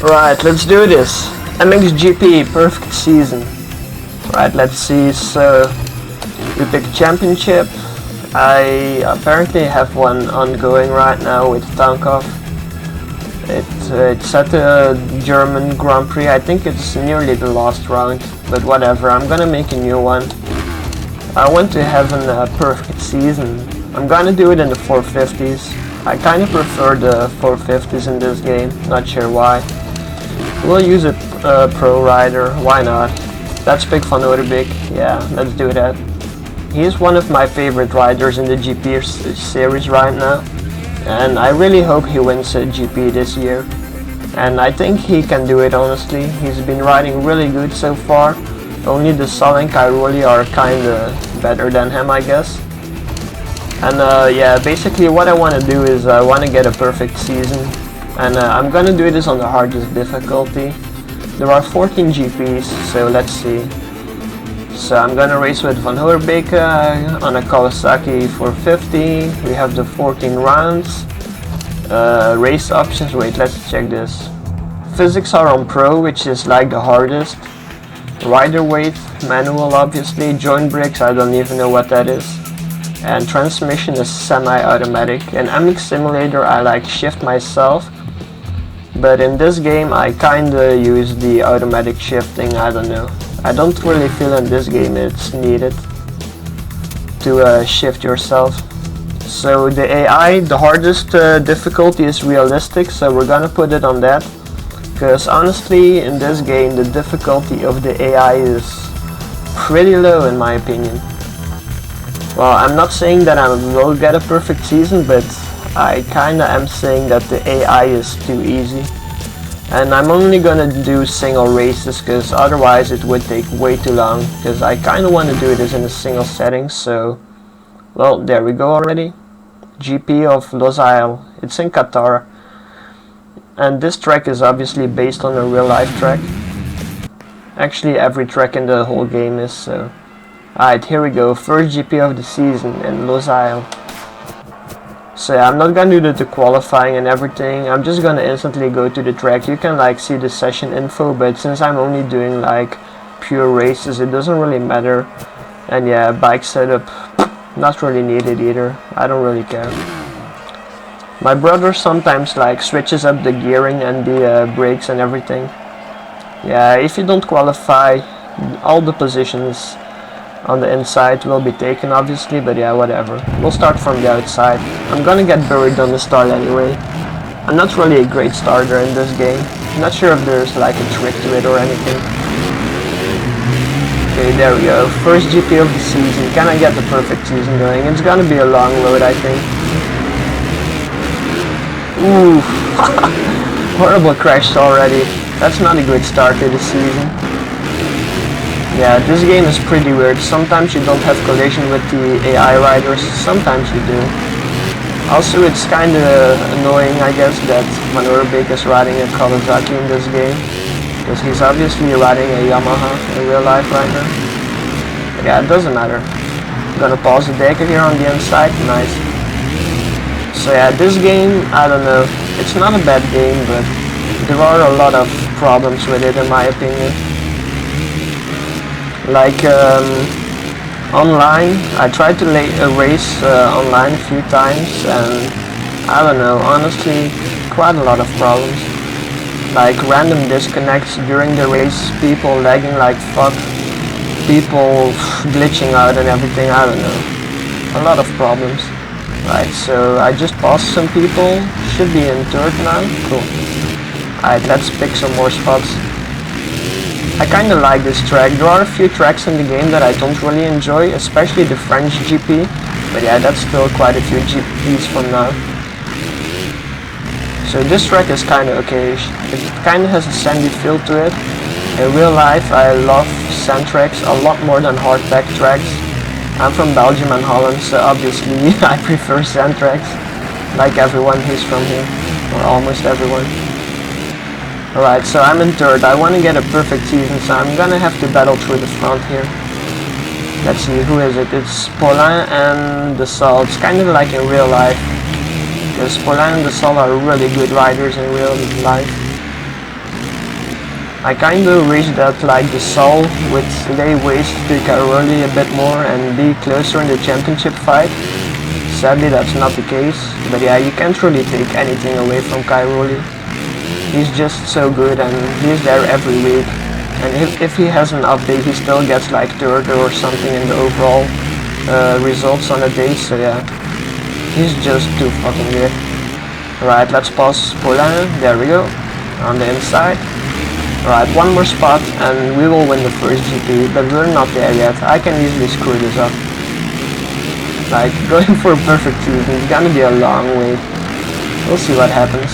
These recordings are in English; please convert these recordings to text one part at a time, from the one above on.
Right, let's do this. MXGP perfect season. Right, let's see. So we picked championship. I apparently have one ongoing right now with Tankov. It's at the German Grand Prix. I think it's nearly the last round, but whatever. I'm gonna make a new one. I want to have a perfect season. I'm gonna do it in the 450s. I kind of prefer the 450s in this game. Not sure why. We'll use a pro rider. Why not? Let's pick Van Oudebeke. Yeah, let's do that. He's one of my favorite riders in the GP series right now, and I really hope he wins a GP this year. And I think he can do it, honestly. He's been riding really good so far. Only the Sol and Cairoli are kinda better than him, I guess. And yeah, basically what I want to do is I want to get a perfect season. And I'm gonna do this on the hardest difficulty. There are 14 GPs, so let's see. So I'm gonna race with Van Oudebeke on a Kawasaki 450. We have the 14 rounds. Race options, wait, let's check this. Physics are on Pro, which is like the hardest. Rider weight, manual obviously. Joint brakes, I don't even know what that is. And transmission is semi-automatic. In MX Simulator I like shift myself. But in this game I kinda use the automatic shifting, I don't know. I don't really feel in this game it's needed to shift yourself. So the AI, the hardest difficulty is realistic, so we're gonna put it on that. Because honestly in this game the difficulty of the AI is pretty low in my opinion. Well, I'm not saying that I will get a perfect season, but I kinda am saying that the AI is too easy. And I'm only gonna do single races, because otherwise it would take way too long, because I kinda want to do this in a single setting. So, well, there we go already. GP of Losail. It's in Qatar. And this track is obviously based on a real life track. Actually every track in the whole game is, so. Alright, here we go. First GP of the season in Losail. So yeah, I'm not gonna do the qualifying and everything. I'm just gonna instantly go to the track. You can like see the session info, but since I'm only doing like pure races, it doesn't really matter. And yeah, bike setup, not really needed either. I don't really care. My brother sometimes like switches up the gearing and the brakes and everything. Yeah, if you don't qualify, all the positions on the inside will be taken obviously, but yeah, whatever. We'll start from the outside. I'm gonna get buried on the start anyway. I'm not really a great starter in this game. I'm not sure if there's like a trick to it or anything. Okay, there we go. First GP of the season. Can I get the perfect season going? It's gonna be a long load, I think. Ooh. Horrible crash already. That's not a good start to the season. Yeah, this game is pretty weird. Sometimes you don't have collision with the AI riders, sometimes you do. Also, it's kinda annoying, I guess, that Van Oudebeke is riding a Kawasaki in this game. Because he's obviously riding a Yamaha in real life right now. But yeah, it doesn't matter. I'm gonna pause the decker here on the inside, nice. So yeah, this game, I don't know. It's not a bad game, but there are a lot of problems with it in my opinion. Like online, I tried to race online a few times, and I don't know, honestly, quite a lot of problems. Like random disconnects during the race, people lagging like fuck, people glitching out and everything, I don't know. A lot of problems. Right, so I just passed some people, should be in third now, cool. Alright, let's pick some more spots. I kinda like this track. There are a few tracks in the game that I don't really enjoy, especially the French GP, but yeah, that's still quite a few GPs from now. So this track is kinda okay. It kinda has a sandy feel to it. In real life I love sand tracks a lot more than hardback tracks. I'm from Belgium and Holland, so obviously I prefer sand tracks, like everyone who's from here, or almost everyone. Alright, so I'm in third. I want to get a perfect season, so I'm gonna have to battle through the front here. Let's see, who is it? It's Paulin and the Sol. It's kind of like in real life. because Polan and the Sol are really good riders in real life. I kinda wish that like the Sol would lay waste to Cairoli a bit more and be closer in the championship fight. Sadly that's not the case, but yeah, you can't really take anything away from Cairoli. He's just so good and he's there every week. And if he has an update, he still gets like third or something in the overall results on a day, so yeah. He's just too fucking good. Right, let's pause Paulin, there we go, on the inside. Right, one more spot and we will win the first GP, but we're not there yet. I can easily screw this up. Like, going for a perfect season is gonna be a long wait. We'll see what happens.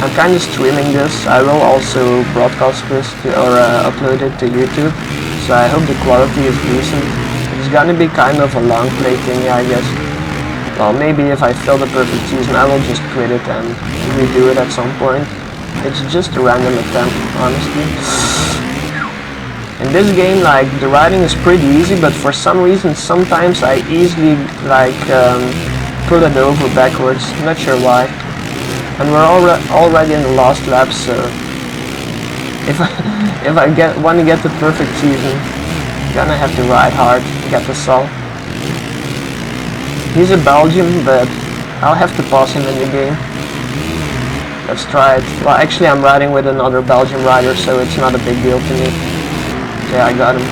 I'm kinda streaming this. I will also broadcast this or upload it to YouTube, so I hope the quality is decent. It's gonna be kind of a long play thing, I guess. Well, maybe if I fail the perfect season, I will just quit it and redo it at some point. It's just a random attempt, honestly. In this game, like, the riding is pretty easy, but for some reason, sometimes I easily, like, pull it over backwards. Not sure why. And we're already in the last lap, so if I want to get the perfect season, I'm gonna have to ride hard, get the Sol. He's a Belgian, but I'll have to pass him in the game. Let's try it. Well, actually I'm riding with another Belgian rider, so it's not a big deal to me. Yeah, I got him.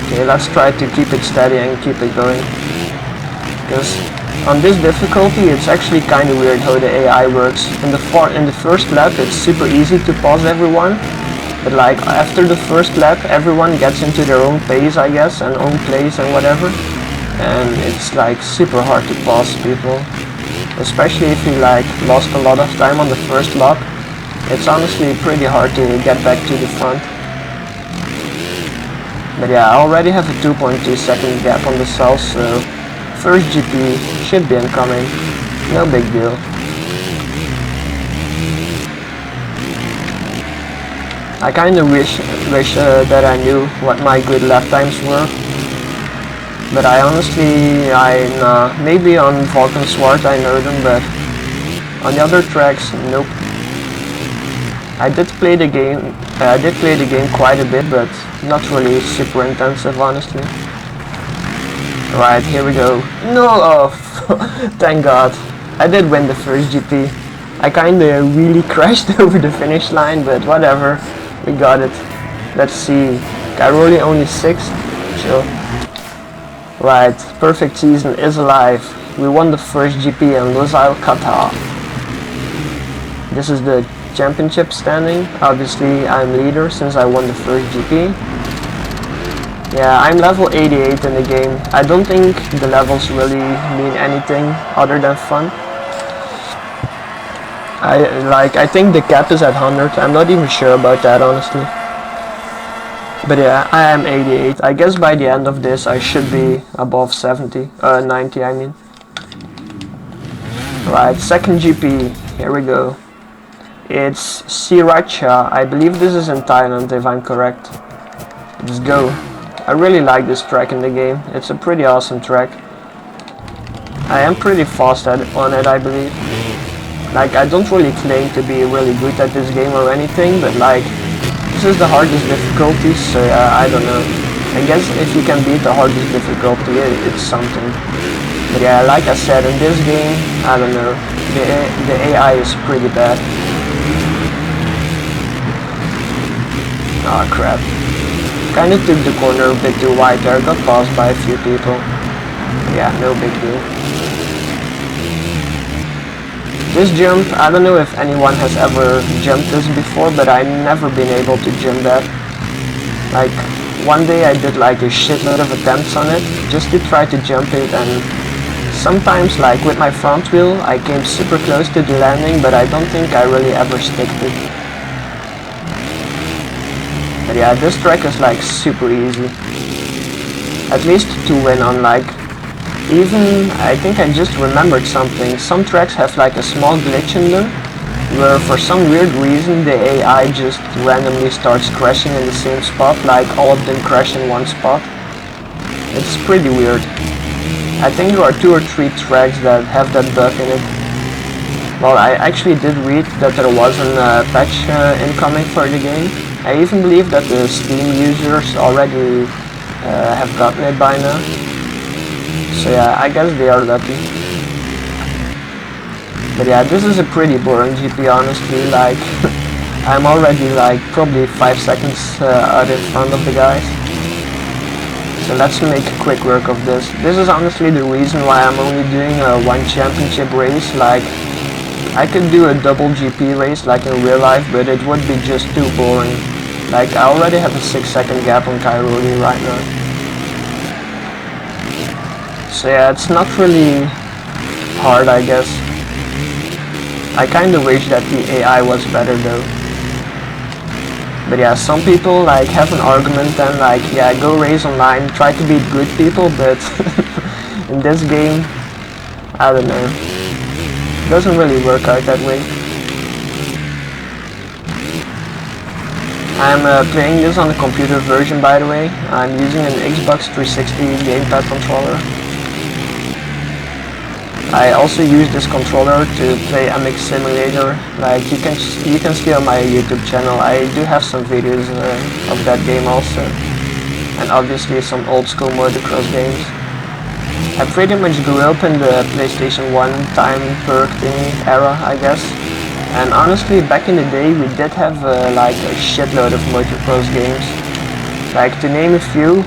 Okay, let's try to keep it steady and keep it going. Because on this difficulty, it's actually kind of weird how the AI works. In the first lap, it's super easy to pause everyone. But like, after the first lap, everyone gets into their own pace, I guess, and own place and whatever. And it's like super hard to pause people. Especially if you like lost a lot of time on the first lap. It's honestly pretty hard to get back to the front. But yeah, I already have a 2.2 second gap on the Sol, so first GP should be incoming. No big deal. I kinda wish that I knew what my good lap times were. But I honestly, maybe on Vulcan Swart I know them, but on the other tracks, nope. I did play the game quite a bit, but not really super intensive, honestly. Right, here we go. No, oh, thank God. I did win the first GP. I kinda really crashed over the finish line, but whatever. We got it. Let's see. Cairoli only 6th. Chill. Right, perfect season is alive. We won the first GP in Lusail, Qatar. This is the championship standing. Obviously, I'm leader since I won the first GP. Yeah, I'm level 88 in the game. I don't think the levels really mean anything other than fun. I think the cap is at 100. I'm not even sure about that, honestly. But yeah, I am 88. I guess by the end of this I should be above 70, 90 I mean. Right, second GP, here we go. It's Sriracha. I believe this is in Thailand if I'm correct. Let's go. I really like this track in the game. It's a pretty awesome track. I am pretty fast on it, I believe. Like, I don't really claim to be really good at this game or anything, but like, this is the hardest difficulty, so I don't know. I guess if you can beat the hardest difficulty, it's something. But yeah, like I said, in this game, I don't know. The AI is pretty bad. Ah, crap. Kinda took the corner a bit too wide there, got passed by a few people. Yeah, no big deal. This jump, I don't know if anyone has ever jumped this before, but I've never been able to jump that. Like, one day I did like a shitload of attempts on it, just to try to jump it, and sometimes, like with my front wheel, I came super close to the landing, but I don't think I really ever sticked it. But yeah, this track is like super easy. At least to win on like, even, I think I just remembered something. Some tracks have like a small glitch in them, where for some weird reason the AI just randomly starts crashing in the same spot, like all of them crash in one spot. It's pretty weird. I think there are 2 or 3 tracks that have that bug in it. Well, I actually did read that there was a patch incoming for the game. I even believe that the Steam users already have gotten it by now. So yeah, I guess they are lucky. But yeah, this is a pretty boring GP, honestly. Like, I'm already like probably 5 seconds out in front of the guys. So let's make quick work of this. This is honestly the reason why I'm only doing a one championship race. Like, I could do a double GP race like in real life, but it would be just too boring. Like, I already have a 6-second gap on Coyote right now. So yeah, it's not really hard, I guess. I kinda wish that the AI was better though. But yeah, some people like have an argument and like, yeah, go race online, try to beat good people, but in this game, I don't know. It doesn't really work out that way. I'm playing this on the computer version, by the way. I'm using an Xbox 360 gamepad controller. I also use this controller to play MX Simulator. Like, you can see on my YouTube channel, I do have some videos of that game also, and obviously some old school motocross games. I pretty much grew up in the PlayStation 1 time perk thingy era, I guess. And honestly, back in the day, we did have like a shitload of motocross games. Like, to name a few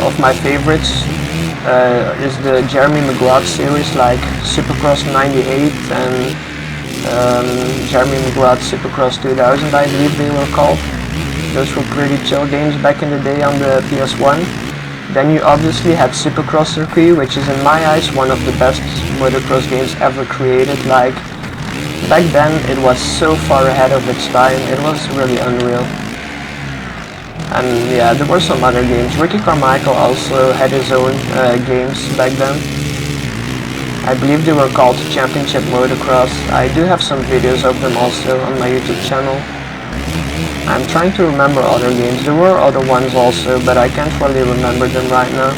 of my favorites is the Jeremy McGrath series, like Supercross 98 and Jeremy McGrath Supercross 2000, I believe they were called. Those were pretty chill games back in the day on the PS1. Then you obviously had Supercross Circuit, which is in my eyes one of the best motocross games ever created. Like, back then it was so far ahead of its time, it was really unreal. And yeah, there were some other games. Ricky Carmichael also had his own games back then. I believe they were called Championship Motocross. I do have some videos of them also on my YouTube channel. I'm trying to remember other games. There were other ones also, but I can't really remember them right now.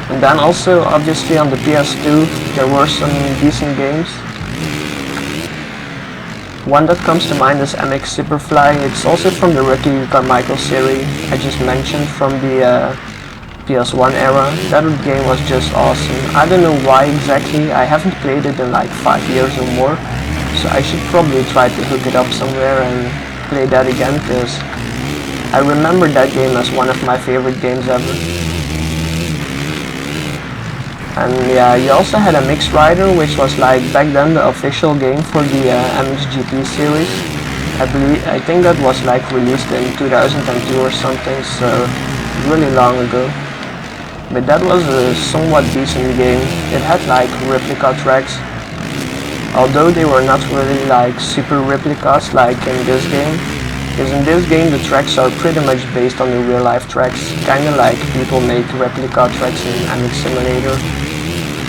And then also, obviously on the PS2, there were some decent games. One that comes to mind is MX Superfly. It's also from the Ricky Carmichael series I just mentioned from the PS1 era. That game was just awesome. I don't know why exactly. I haven't played it in like 5 years or more. So I should probably try to hook it up somewhere and play that again, because I remember that game as one of my favorite games ever. And yeah, you also had a Mix Rider, which was like back then the official game for the MXGP series. I think that was like released in 2002 or something, so really long ago. But that was a somewhat decent game. It had like replica tracks. Although they were not really like super replicas like in this game, because in this game the tracks are pretty much based on the real life tracks, kinda like people make replica tracks in MX Simulator.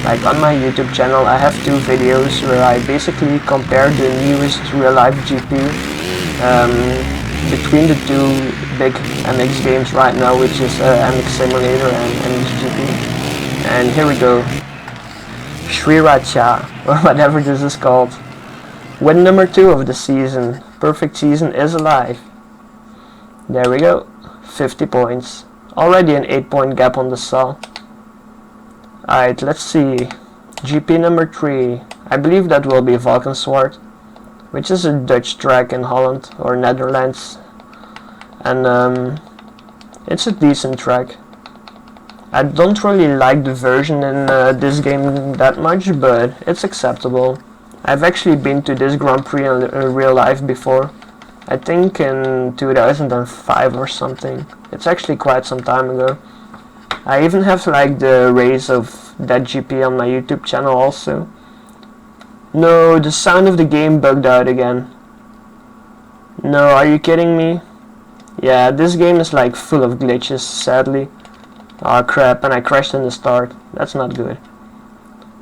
Like on my YouTube channel I have 2 videos where I basically compare the newest real life GP between the 2 big MX games right now, which is MX Simulator and MXGP. And here we go. Sriracha, or whatever this is called. Win number 2 of the season. Perfect season is alive. There we go. 50 points. Already an 8-point gap on the saw. Alright, let's see. GP number 3. I believe that will be Valkenswaard, which is a Dutch track in Holland or Netherlands. And it's a decent track. I don't really like the version in this game that much, but it's acceptable. I've actually been to this Grand Prix in real life before. I think in 2005 or something. It's actually quite some time ago. I even have like the race of that GP on my YouTube channel also. No, the sound of the game bugged out again. No, are you kidding me? Yeah, this game is like full of glitches, sadly. Oh crap, and I crashed in the start. That's not good.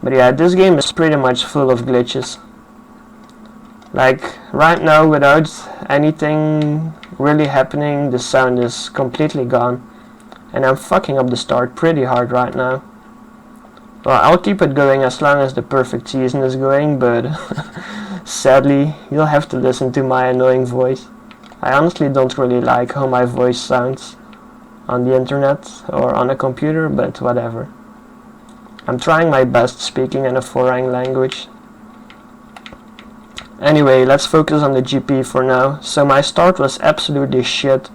But yeah, this game is pretty much full of glitches. Like, right now, without anything really happening, the sound is completely gone. And I'm fucking up the start pretty hard right now. Well, I'll keep it going as long as the perfect season is going, but sadly, you'll have to listen to my annoying voice. I honestly don't really like how my voice sounds on the internet or on a computer, but whatever. I'm trying my best speaking in a foreign language. Anyway, let's focus on the GP for now. So my start was absolutely shit.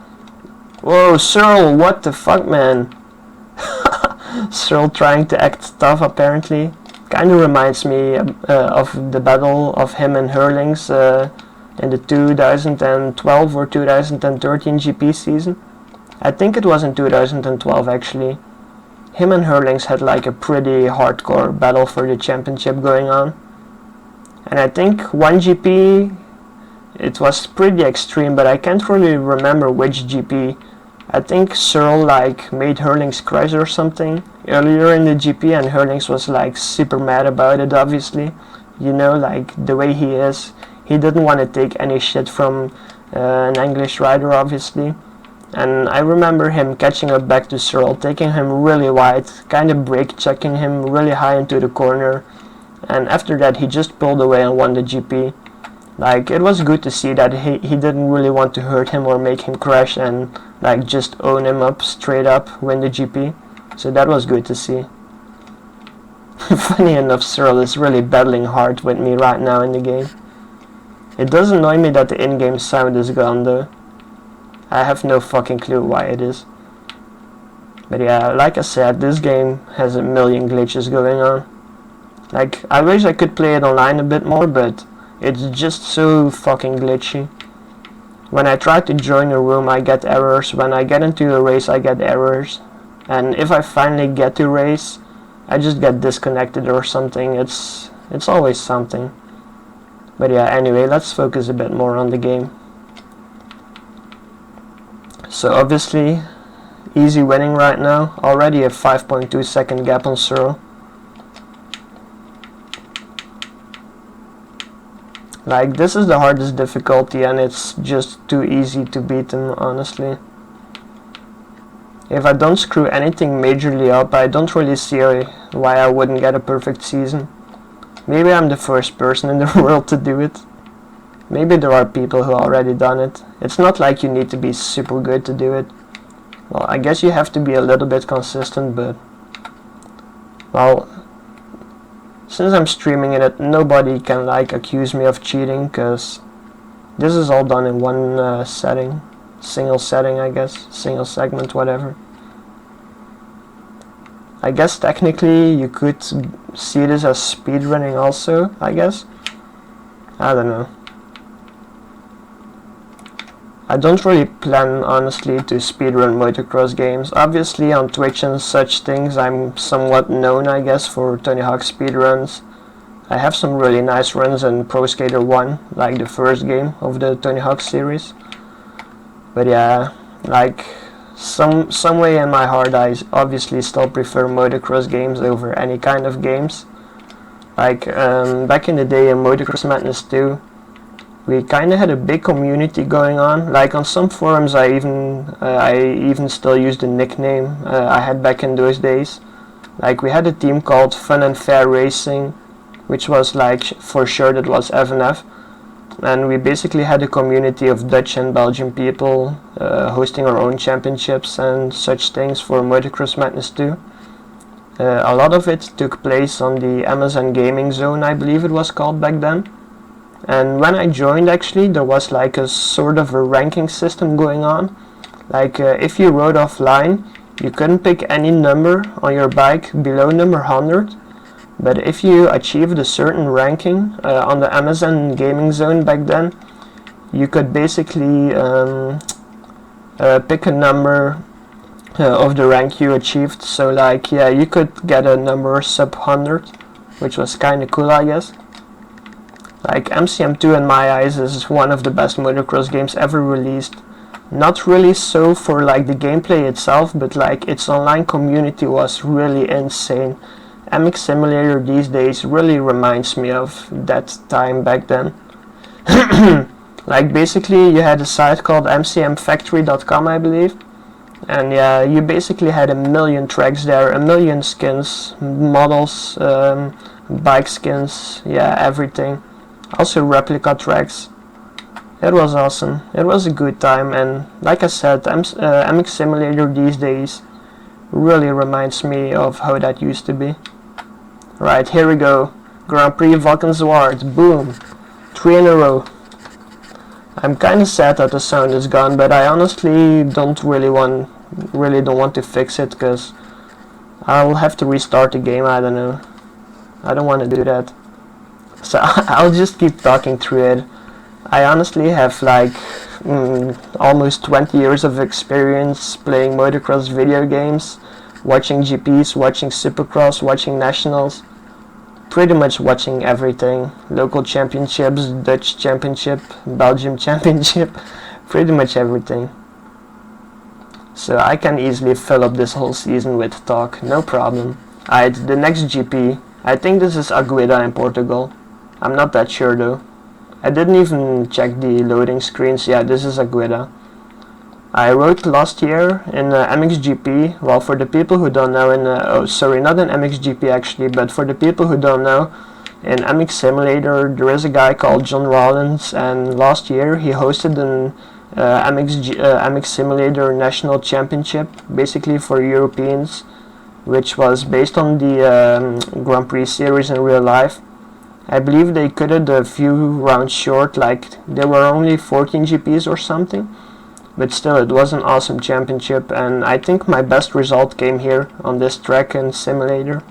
Whoa, Searle, what the fuck, man? Searle trying to act tough, apparently. Kinda reminds me of the battle of him and Hurlings in the 2012 or 2013 GP season. I think it was in 2012 actually. Him and Hurlings had like a pretty hardcore battle for the championship going on. And I think one GP, it was pretty extreme, but I can't really remember which GP. I think Searle like made Hurlings crash or something earlier in the GP, and Hurlings was like super mad about it, obviously. You know, like the way he is. He didn't want to take any shit from an English rider, obviously. And I remember him catching up back to Searle, taking him really wide, kind of brake checking him really high into the corner. And after that he just pulled away and won the GP. Like, it was good to see that he didn't really want to hurt him or make him crash and like just own him up, straight up, win the GP. So that was good to see. Funny enough, Searle is really battling hard with me right now in the game. It does annoy me that the in-game sound is gone though. I have no fucking clue why it is. But yeah, like I said, this game has a million glitches going on. Like, I wish I could play it online a bit more, but it's just so fucking glitchy. When I try to join a room, I get errors. When I get into a race, I get errors. And if I finally get to race, I just get disconnected or something. It's always something. But yeah, anyway, let's focus a bit more on the game. So obviously, easy winning right now. Already a 5.2 second gap on Searle. Like, this is the hardest difficulty and it's just too easy to beat him, honestly. If I don't screw anything majorly up, I don't really see why I wouldn't get a perfect season. Maybe I'm the first person in the world to do it. Maybe there are people who already done it. It's not like you need to be super good to do it. Well, I guess you have to be a little bit consistent, but... well, since I'm streaming it, nobody can like accuse me of cheating, cause this is all done in one setting. Single setting, I guess. Single segment, whatever. I guess technically you could see this as speedrunning also, I guess. I don't know. I don't really plan, honestly, to speedrun motocross games. Obviously, on Twitch and such things, I'm somewhat known, I guess, for Tony Hawk speedruns. I have some really nice runs in Pro Skater 1, like the first game of the Tony Hawk series. But yeah, like, some way in my heart, I obviously still prefer motocross games over any kind of games. Like, back in the day in Motocross Madness 2, we kind of had a big community going on. Like, on some forums I even still use the nickname I had back in those days. Like, we had a team called Fun and Fair Racing, which was like, for sure that was FNF. And we basically had a community of Dutch and Belgian people hosting our own championships and such things for Motocross Madness 2. A lot of it took place on the Amazon Gaming Zone, I believe it was called back then. And when I joined, actually, there was like a sort of a ranking system going on. Like, if you rode offline, you couldn't pick any number on your bike below number 100. But if you achieved a certain ranking on the Amazon Gaming Zone back then, you could basically pick a number of the rank you achieved. So like, yeah, you could get a number sub 100, which was kind of cool, I guess. Like, MCM2 in my eyes is one of the best motocross games ever released. Not really so for like the gameplay itself, but like its online community was really insane. MX Simulator these days really reminds me of that time back then. Like, basically you had a site called mcmfactory.com, I believe. And yeah, you basically had a million tracks there, a million skins, models, bike skins, yeah, everything. Also replica tracks. It was awesome. It was a good time, and like I said, MX Simulator these days really reminds me of how that used to be. Right, here we go. Grand Prix Valkenswaard. Boom. 3 in a row. I'm kinda sad that the sound is gone, but I honestly don't don't want to fix it, because I'll have to restart the game, I don't know. I don't want to do that. So I'll just keep talking through it. I honestly have like almost 20 years of experience playing motocross video games, watching GPs, watching Supercross, watching Nationals, pretty much watching everything. Local championships, Dutch championship, Belgium championship, pretty much everything. So I can easily fill up this whole season with talk, no problem. Alright, the next GP, I think this is Agueda in Portugal. I'm not that sure though. I didn't even check the loading screens. Yeah, this is Agueda. I rode last year in MXGP. Well, for the people who don't know, oh sorry, not in MXGP actually, but for the people who don't know, in MX Simulator there is a guy called John Rollins, and last year he hosted an MX Simulator National Championship, basically for Europeans, which was based on the Grand Prix series in real life. I believe they cut it a few rounds short, like there were only 14 GPs or something, but still it was an awesome championship, and I think my best result came here on this track in Simulator.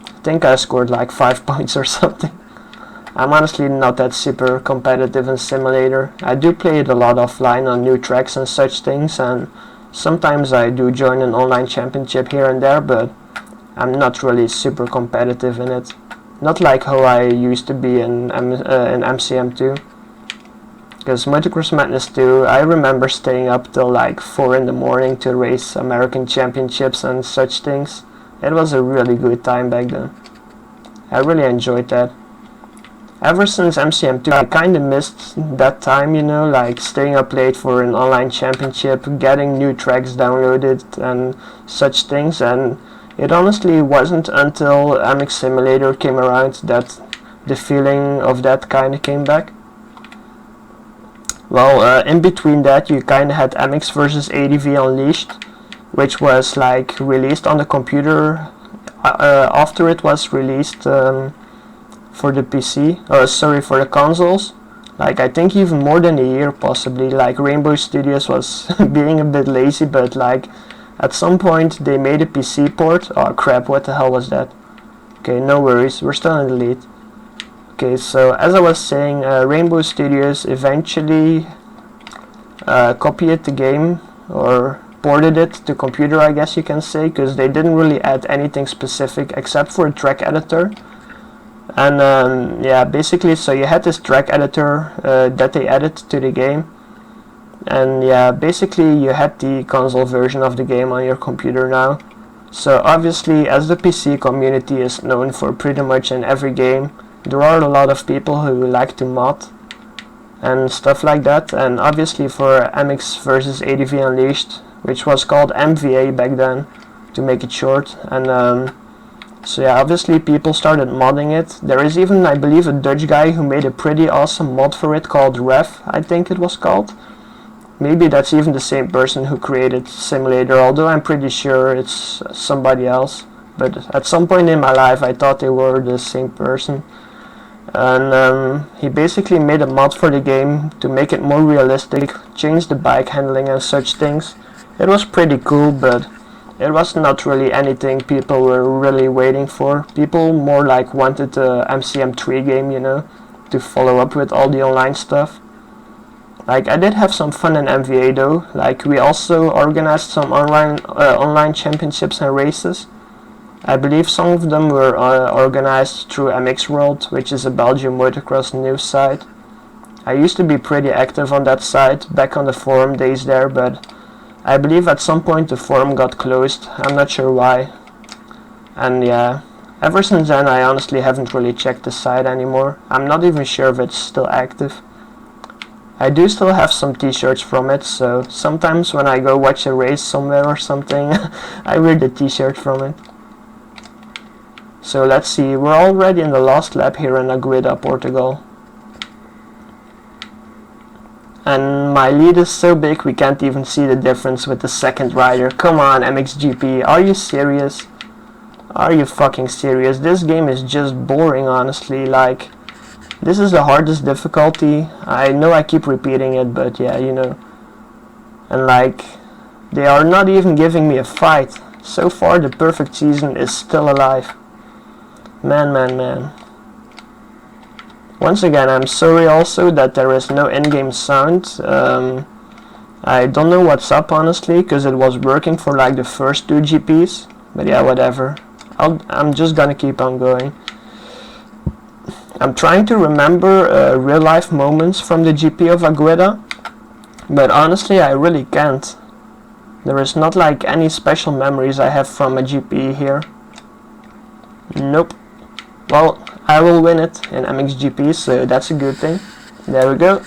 I think I scored like 5 points or something. I'm honestly not that super competitive in Simulator. I do play it a lot offline on new tracks and such things, and sometimes I do join an online championship here and there, but I'm not really super competitive in it. Not like how I used to be in MCM2. Because Motocross Madness 2, I remember staying up till like 4 in the morning to race American championships and such things. It was a really good time back then. I really enjoyed that. Ever since MCM2, I kinda missed that time, you know, like staying up late for an online championship, getting new tracks downloaded and such things, and it honestly wasn't until MX Simulator came around that the feeling of that kinda came back. Well, in between that you kinda had MX vs ADV Unleashed, which was like released on the computer after it was released for the PC, or sorry, for the consoles. Like I think even more than a year possibly. Like Rainbow Studios was being a bit lazy, but like at some point they made a PC port. Oh crap, what the hell was that? Okay, no worries, we're still in the lead. Okay, so as I was saying, Rainbow Studios eventually copied the game, or ported it to computer, I guess you can say, because they didn't really add anything specific except for a track editor. And yeah, basically, so you had this track editor that they added to the game, and yeah, basically you had the console version of the game on your computer now. So obviously, as the PC community is known for pretty much in every game, there are a lot of people who like to mod and stuff like that. And obviously for MX vs ADV Unleashed, which was called MVA back then, to make it short, and so yeah, obviously people started modding it. There is even, I believe, a Dutch guy who made a pretty awesome mod for it called Ref, I think it was called. Maybe that's even the same person who created Simulator, although I'm pretty sure it's somebody else. But at some point in my life I thought they were the same person. And he basically made a mod for the game to make it more realistic, change the bike handling and such things. It was pretty cool, but it was not really anything people were really waiting for. People more like wanted a MCM3 game, you know, to follow up with all the online stuff. Like I did have some fun in MVA though. Like we also organized some online championships and races. I believe some of them were organized through MX World, which is a Belgian motocross news site. I used to be pretty active on that site back on the forum days there, but I believe at some point the forum got closed. I'm not sure why. And yeah, ever since then I honestly haven't really checked the site anymore. I'm not even sure if it's still active. I do still have some t-shirts from it, so sometimes when I go watch a race somewhere or something, I wear the t-shirt from it. So let's see, we're already in the last lap here in Agueda, Portugal. And my lead is so big we can't even see the difference with the second rider. Come on, MXGP, are you serious? Are you fucking serious? This game is just boring, honestly. Like, this is the hardest difficulty. I know I keep repeating it, but yeah, you know. And like, they are not even giving me a fight. So far the perfect season is still alive. Man. Once again, I'm sorry also that there is no in-game sound. I don't know what's up, honestly, because it was working for like the first 2 GPs. But yeah, whatever. I'm just gonna keep on going. I'm trying to remember real-life moments from the GP of Agueda, but honestly, I really can't. There is not like any special memories I have from a GP here. Nope. Well, I will win it in MXGP, so that's a good thing. There we go.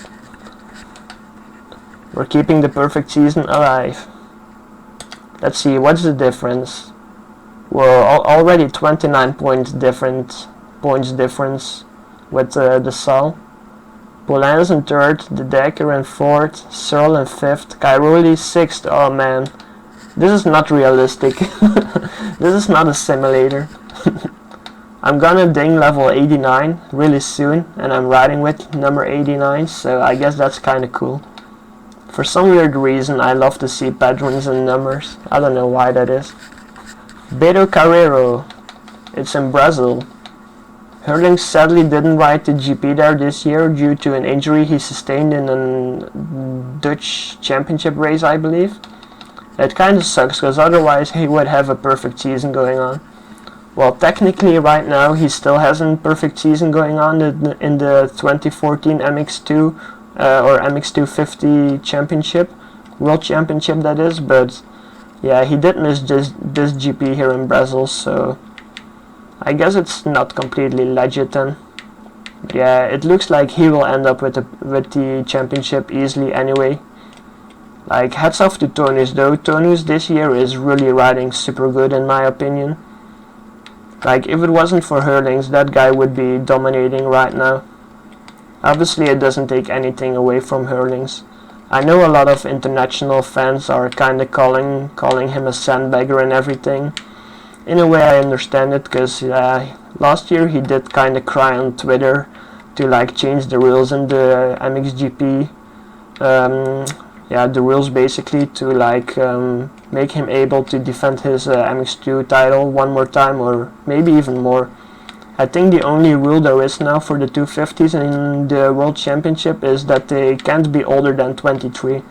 We're keeping the perfect season alive. Let's see, what's the difference? We're already 29 points difference with the Sal. Poulain is in 3rd, the Decker in 4th, Searle in 5th, Cairoli 6th. Oh man, this is not realistic. This is not a simulator. I'm gonna ding level 89 really soon, and I'm riding with number 89, so I guess that's kinda cool. For some weird reason, I love to see patrons and numbers. I don't know why that is. Beto Carrero, it's in Brazil. Hurling sadly didn't ride the GP there this year due to an injury he sustained in a Dutch championship race, I believe. It kinda sucks, because otherwise he would have a perfect season going on. Well, technically right now he still has a perfect season going on in the 2014 MX2 or MX250 championship, world championship that is, but yeah, he did miss this GP here in Brazil, so I guess it's not completely legit then. But yeah, it looks like he will end up with the championship easily anyway. Like, hats off to Tonus though. Tonus this year is really riding super good in my opinion. Like, if it wasn't for Hurlings, that guy would be dominating right now. Obviously it doesn't take anything away from Hurlings. I know a lot of international fans are kinda calling him a sandbagger and everything. In a way I understand it, because last year he did kinda cry on Twitter to like change the rules in the MXGP. The rules basically to like make him able to defend his MX2 title one more time, or maybe even more. I think the only rule there is now for the 250s in the World Championship is that they can't be older than 23.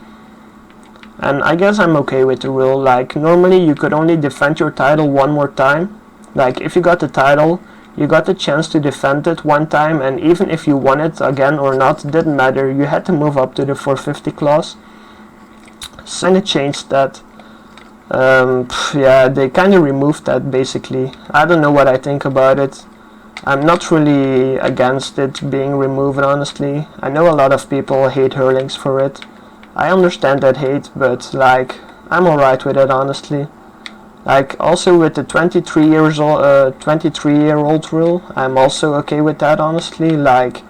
And I guess I'm okay with the rule. Like, normally you could only defend your title one more time. Like, if you got the title, you got the chance to defend it one time, and even if you won it again or not, it didn't matter. You had to move up to the 450 class. So they changed that. Yeah, they kind of removed that basically. I don't know what I think about it. I'm not really against it being removed, honestly. I know a lot of people hate Hurlings for it. I understand that hate, but like, I'm alright with it, honestly. Like, also with the 23-year-old rule, I'm also okay with that, honestly. Like,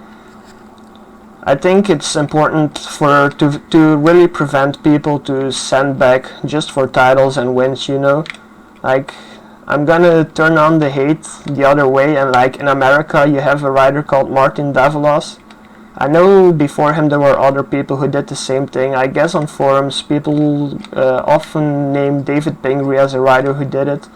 I think it's important to really prevent people to send back just for titles and wins, you know. Like, I'm gonna turn on the hate the other way, and like in America you have a rider called Martin Davalos. I know before him there were other people who did the same thing. I guess on forums people often name David Pingree as a rider who did it.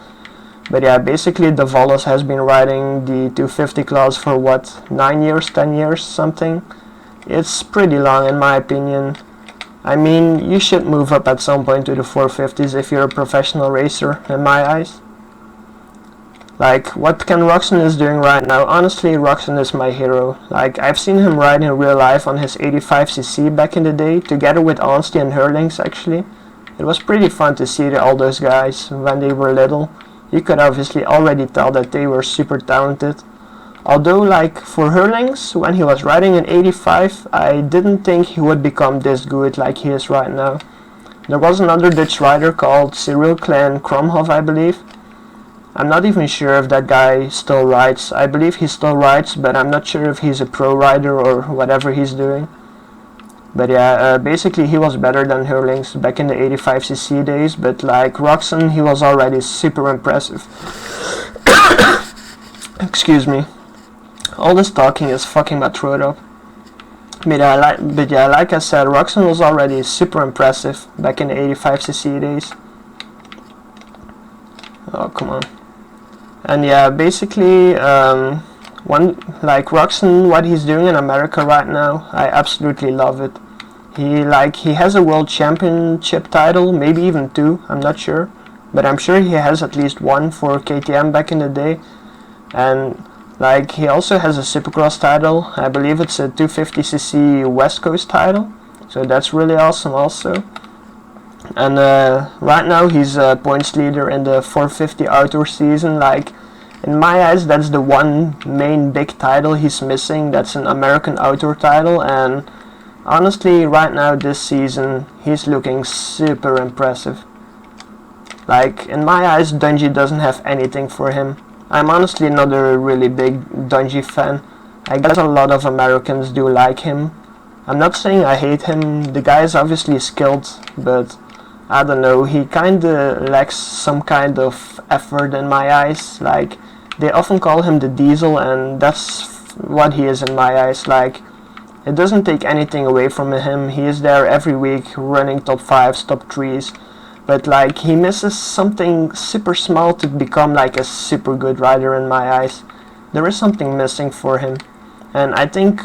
But yeah, basically Davalos has been riding the 250 class for what, 9 years, 10 years, something. It's pretty long in my opinion. I mean, you should move up at some point to the 450s if you're a professional racer, in my eyes. Like, what Ken Roxon is doing right now, honestly, Roxon is my hero. Like, I've seen him ride in real life on his 85cc back in the day, together with Anstie and Hurlings, actually. It was pretty fun to see all those guys when they were little. You could obviously already tell that they were super talented. Although, like, for Hurlings, when he was riding in 85, I didn't think he would become this good like he is right now. There was another Dutch rider called Cyril Clan Kromhoff, I believe. I'm not even sure if that guy still rides. I believe he still rides, but I'm not sure if he's a pro rider or whatever he's doing. But yeah, basically he was better than Hurlings back in the 85cc days, but like Roxon, he was already super impressive. Excuse me. All this talking is fucking my throat up. But yeah, like I said, Roxon was already super impressive back in the 85cc days. Oh, come on. And yeah, basically, Roxon, what he's doing in America right now, I absolutely love it. He has a world championship title, maybe even 2, I'm not sure. But I'm sure he has at least 1 for KTM back in the day. And like, he also has a Supercross title. I believe it's a 250cc West Coast title. So that's really awesome also. And right now he's points leader in the 450 outdoor season. Like, in my eyes, that's the one main big title he's missing. That's an American outdoor title. And honestly, right now this season, he's looking super impressive. Like, in my eyes, Dungey doesn't have anything for him. I'm honestly not a really big Dungey fan. I guess a lot of Americans do like him. I'm not saying I hate him. The guy is obviously skilled, but I don't know, he kinda lacks some kind of effort in my eyes. Like, they often call him the Diesel, and that's what he is in my eyes. Like, it doesn't take anything away from him. He is there every week running top 5s, top 3s. But like, he misses something super small to become like a super good rider in my eyes. There is something missing for him. And I think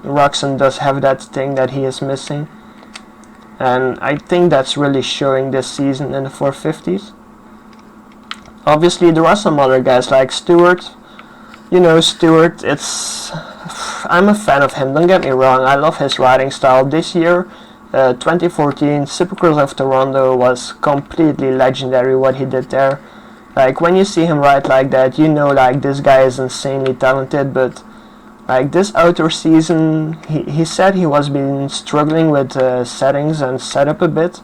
Roxon does have that thing that he is missing. And I think that's really showing this season in the 450s. Obviously there are some other guys like Stewart. You know, Stewart, I'm a fan of him, don't get me wrong. I love his riding style. This year, 2014 Supercross of Toronto was completely legendary what he did there. Like, when you see him ride like that, you know, like, this guy is insanely talented. But like, this outdoor season, he said he was been struggling with settings and setup a bit.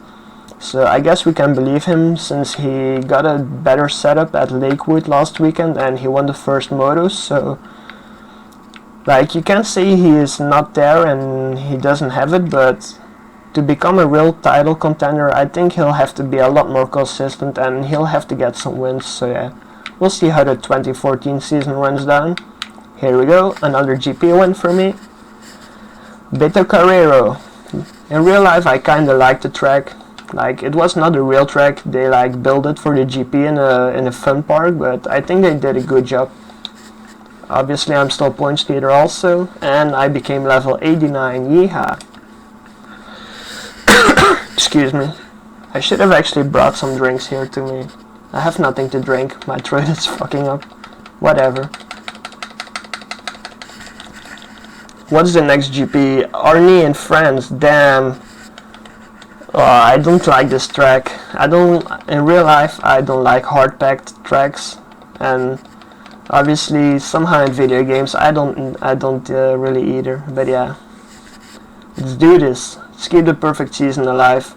So I guess we can believe him, since he got a better setup at Lakewood last weekend and he won the first motos. So like, you can't say he is not there and he doesn't have it, but to become a real title contender, I think he'll have to be a lot more consistent and he'll have to get some wins. So yeah, we'll see how the 2014 season runs down. Here we go, another GP win for me. Beto Carrero. In real life, I kinda like the track. Like, it was not a real track. They like built it for the GP in a fun park, but I think they did a good job. Obviously, I'm still points leader also, and I became level 89. Yeehaw. Excuse me. I should have actually brought some drinks here to me. I have nothing to drink. My throat is fucking up. Whatever. What's the next GP? Arnie in France. Damn. Oh, I don't like this track. In real life, I don't like hard-packed tracks. And obviously, somehow in video games, I don't really either. But yeah. Let's do this. Let's keep the perfect season alive.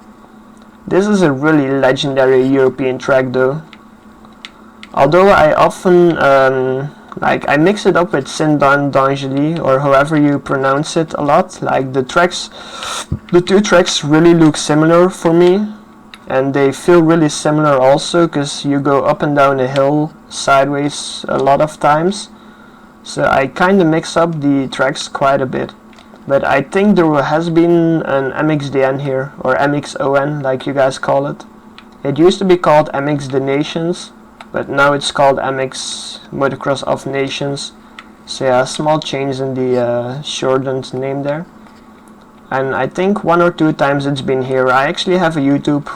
This is a really legendary European track though. Although I often, I mix it up with Sindan D'Angely, or however you pronounce it, a lot. Like, the two tracks really look similar for me. And they feel really similar also, because you go up and down a hill sideways a lot of times. So I kinda mix up the tracks quite a bit. But I think there has been an MXDN here, or MXON, like you guys call it. It used to be called MX The Nations, but now it's called MX Motocross of Nations. So yeah, small change in the shortened name there. And I think 1 or 2 times it's been here. I actually have a YouTube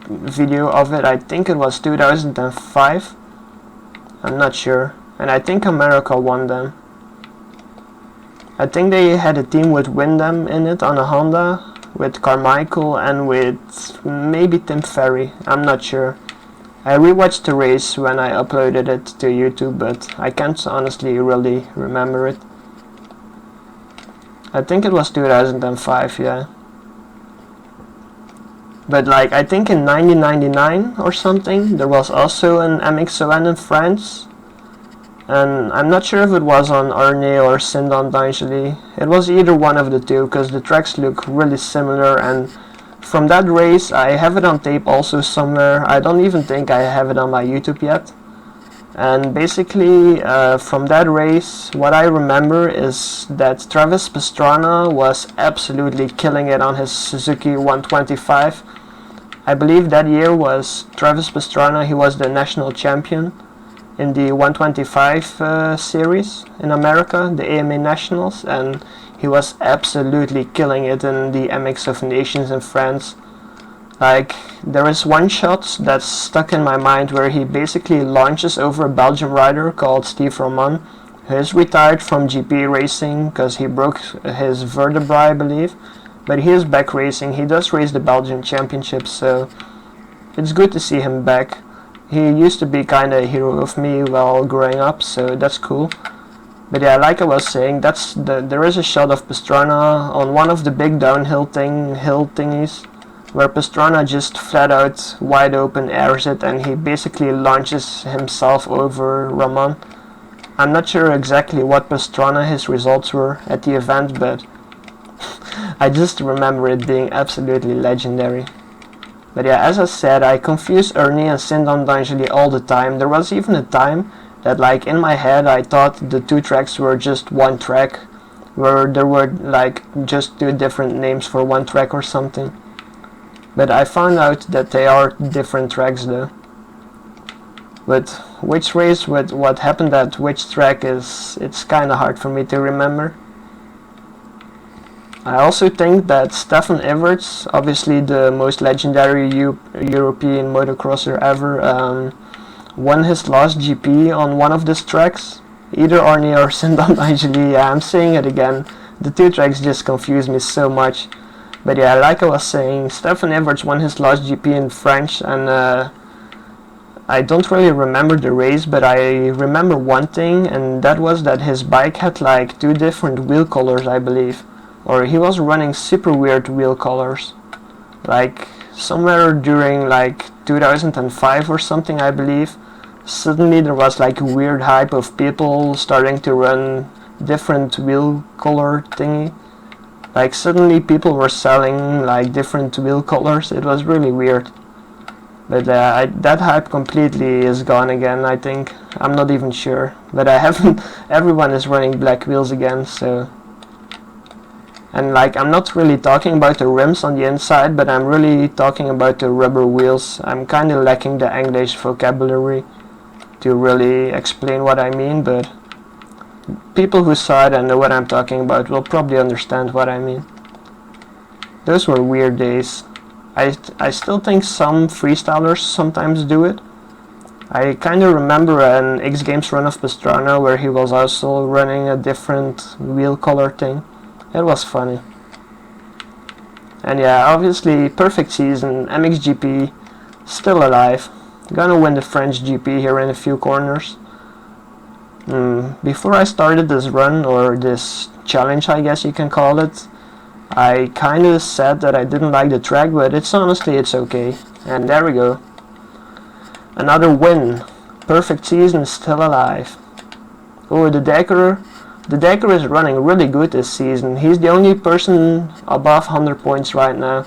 video of it. I think it was 2005. I'm not sure. And I think America won them. I think they had a team with Windham in it on a Honda, with Carmichael and with maybe Tim Ferry. I'm not sure. I rewatched the race when I uploaded it to YouTube, but I can't honestly really remember it. I think it was 2005, yeah. But like, I think in 1999 or something, there was also an MXON in France. And I'm not sure if it was on Arne or Sindon D'Angeli. It was either one of the two, because the tracks look really similar, and from that race I have it on tape also somewhere. I don't even think I have it on my YouTube yet. And basically from that race, what I remember is that Travis Pastrana was absolutely killing it on his Suzuki 125. I believe that year was Travis Pastrana, he was the national champion in the 125 series in America, the AMA Nationals, and he was absolutely killing it in the MX of Nations in France. Like, there is one shot that's stuck in my mind where he basically launches over a Belgian rider called Steve Roman, who is retired from GP racing because he broke his vertebrae, I believe, but he is back racing. He does race the Belgian Championship, so it's good to see him back. He used to be kind of a hero of me while growing up, so that's cool. But yeah, like I was saying, there is a shot of Pastrana on one of the big downhill thingies, where Pastrana just flat out wide open airs it, and he basically launches himself over Roman. I'm not sure exactly what Pastrana his results were at the event, but I just remember it being absolutely legendary. But yeah, as I said, I confuse Ernie and Sindon D'Angeli all the time. There was even a time that, like, in my head I thought the two tracks were just one track, where there were like just two different names for one track or something. But I found out that they are different tracks though. But which race with what happened at which track it's kinda hard for me to remember. I also think that Stefan Everts, obviously the most legendary European motocrosser ever, won his last GP on one of these tracks. Either Arne or Sindon D'Angeli, yeah, I'm saying it again. The two tracks just confuse me so much. But yeah, like I was saying, Stefan Everts won his last GP in French, and I don't really remember the race, but I remember one thing, and that was that his bike had like two different wheel colors, I believe. Or he was running super weird wheel colors. Like somewhere during like 2005 or something, I believe, suddenly there was like a weird hype of people starting to run different wheel color thingy. Like suddenly people were selling like different wheel colors. It was really weird. But that hype completely is gone again, I think. I'm not even sure. But I haven't. Everyone is running black wheels again, so. And like, I'm not really talking about the rims on the inside, but I'm really talking about the rubber wheels. I'm kind of lacking the English vocabulary to really explain what I mean, but people who saw it and know what I'm talking about will probably understand what I mean. Those were weird days. I still think some freestylers sometimes do it. I kind of remember an X Games run of Pastrana where he was also running a different wheel color thing. It was funny. And yeah, obviously, perfect season, MXGP, still alive. Gonna win the French GP here in a few corners. Before I started this run, or this challenge I guess you can call it, I kinda said that I didn't like the track, but it's okay. And there we go. Another win. Perfect season, still alive. Oh, the Decker is running really good this season. He's the only person above 100 points right now.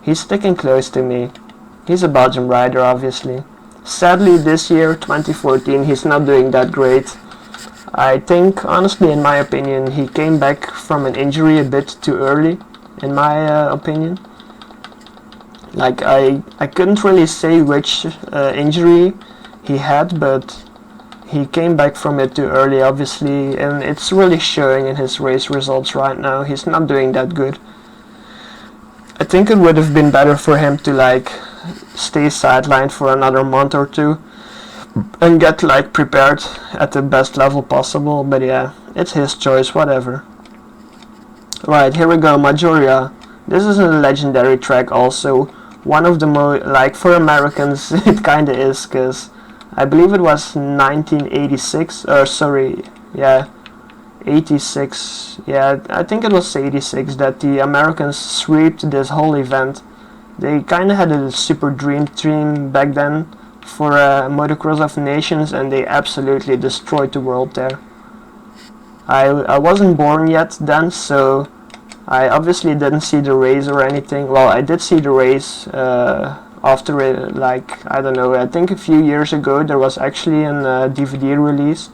He's sticking close to me. He's a Belgian rider, obviously. Sadly, this year, 2014, he's not doing that great. I think, honestly, in my opinion, he came back from an injury a bit too early, in my opinion. Like, I couldn't really say which injury he had, but he came back from it too early, obviously, and it's really showing in his race results right now. He's not doing that good. I think it would have been better for him to like stay sidelined for another month or two and get like prepared at the best level possible, but yeah, it's his choice, whatever. Right, here we go, Majoria. This is a legendary track also. one of the like for Americans it kinda is, cause I believe it was 1986, or sorry, yeah, 86, yeah, I think it was 86 that the Americans swept this whole event. They kinda had a super dream team back then for Motocross of Nations, and they absolutely destroyed the world there. I wasn't born yet then, so I obviously didn't see the race or anything. Well, I did see the race after it, like, I don't know, I think a few years ago there was actually a DVD release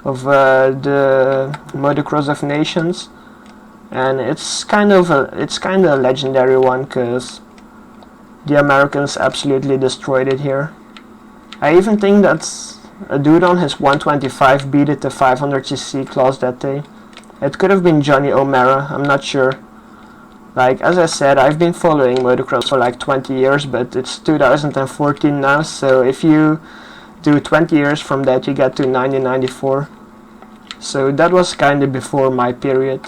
of the Motocross of Nations, and it's kind of a legendary one, because the Americans absolutely destroyed it here. I even think that a dude on his 125 beat it the 500cc class that day. It could have been Johnny O'Mara, I'm not sure. Like, as I said, I've been following motocross for like 20 years, but it's 2014 now, so if you do 20 years from that, you get to 1994. So that was kinda before my period.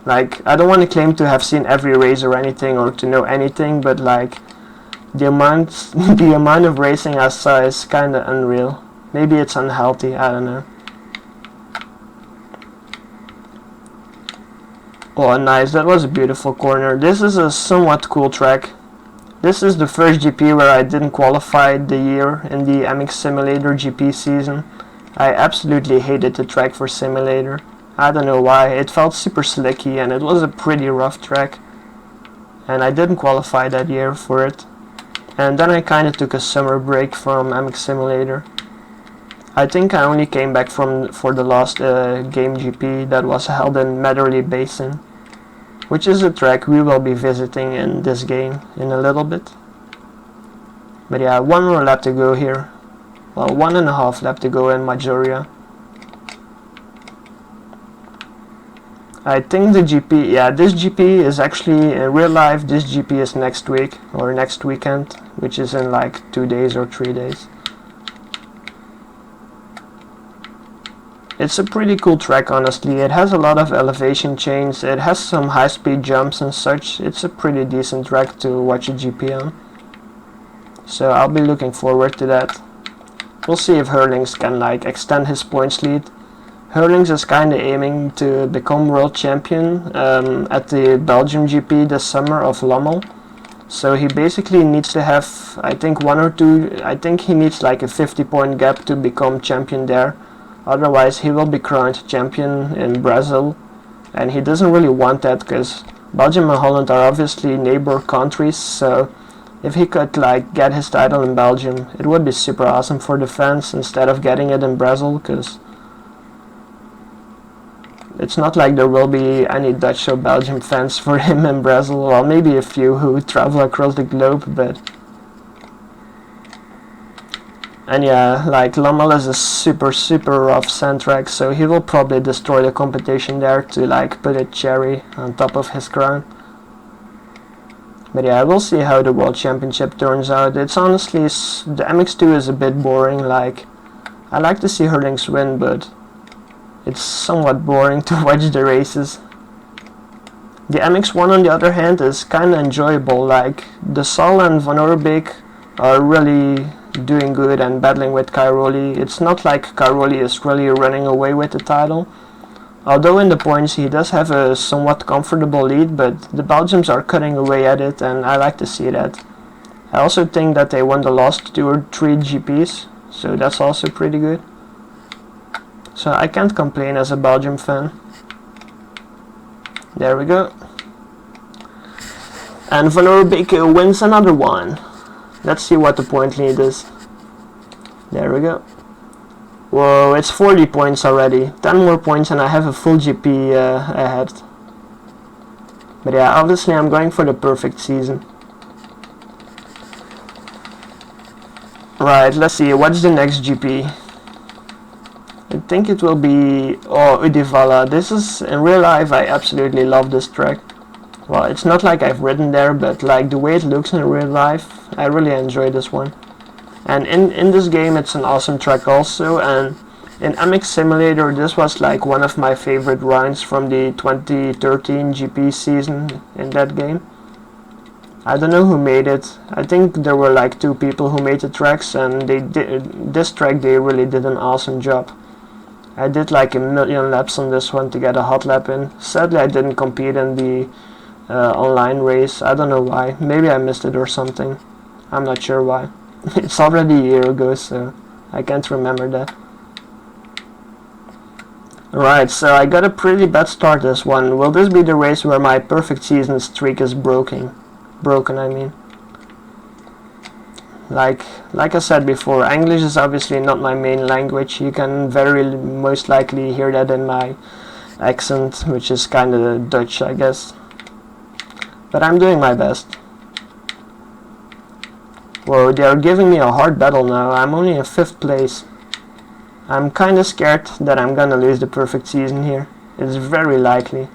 Like, I don't want to claim to have seen every race or anything, or to know anything, but like, the amount of racing I saw is kinda unreal. Maybe it's unhealthy, I don't know. Oh, nice, that was a beautiful corner. This is a somewhat cool track. This is the first GP where I didn't qualify the year in the MX Simulator GP season. I absolutely hated the track for Simulator. I don't know why, it felt super slicky and it was a pretty rough track. And I didn't qualify that year for it. And then I kinda took a summer break from MX Simulator. I think I only came back for the last game GP that was held in Medderley Basin, which is a track we will be visiting in this game in a little bit. But yeah, one more lap to go here. Well, 1.5 lap to go in Majoria. I think the GP, yeah, this GP is actually, in real life, this GP is next week, or next weekend, which is in like 2 days or 3 days. It's a pretty cool track, honestly. It has a lot of elevation change, it has some high-speed jumps and such. It's a pretty decent track to watch a GP on. So I'll be looking forward to that. We'll see if Hurlings can like extend his points lead. Hurlings is kinda aiming to become world champion at the Belgium GP this summer of Lommel. So he basically needs to have, I think he needs like a 50-point gap to become champion there. Otherwise he will be crowned champion in Brazil, and he doesn't really want that because Belgium and Holland are obviously neighbor countries, so if he could like get his title in Belgium, it would be super awesome for the fans instead of getting it in Brazil, because it's not like there will be any Dutch or Belgian fans for him in Brazil. Well, maybe a few who travel across the globe, but... And yeah, like Lommel is a super rough sand track, so he will probably destroy the competition there to like put a cherry on top of his crown. But yeah, we'll see how the World Championship turns out. It's honestly, the MX2 is a bit boring. Like, I like to see Hurlings win, but it's somewhat boring to watch the races. The MX1 on the other hand is kinda enjoyable. Like, De Salle and Van Oorbeek are really doing good and battling with Cairoli. It's not like Cairoli is really running away with the title. Although in the points he does have a somewhat comfortable lead, but the Belgians are cutting away at it, and I like to see that. I also think that they won the last 2 or 3 GPs, so that's also pretty good. So I can't complain as a Belgium fan. There we go. And Van Oorbeek wins another one. Let's see what the point lead is. There we go. Whoa, it's 40 points already. 10 more points and I have a full GP ahead. But yeah, obviously I'm going for the perfect season. Right, let's see, what's the next GP? I think it will be... Oh, Uddevalla. This is, in real life, I absolutely love this track. Well, it's not like I've ridden there, but like the way it looks in real life, I really enjoy this one. And in this game it's an awesome track also, and in MX Simulator this was like one of my favorite rounds from the 2013 GP season in that game. I don't know who made it. I think there were like 2 people who made the tracks, and this track they really did an awesome job. I did like 1,000,000 laps on this one to get a hot lap in. Sadly I didn't compete in the online race. I don't know why. Maybe I missed it or something. I'm not sure why. It's already a year ago, so I can't remember that. Right, so I got a pretty bad start this one. Will this be the race where my perfect season streak is broken, I mean. Like I said before, English is obviously not my main language. You can very most likely hear that in my accent, which is kind of Dutch, I guess. But I'm doing my best. Whoa, they are giving me a hard battle now. I'm only in 5th place. I'm kind of scared that I'm gonna lose the perfect season here. It's very likely.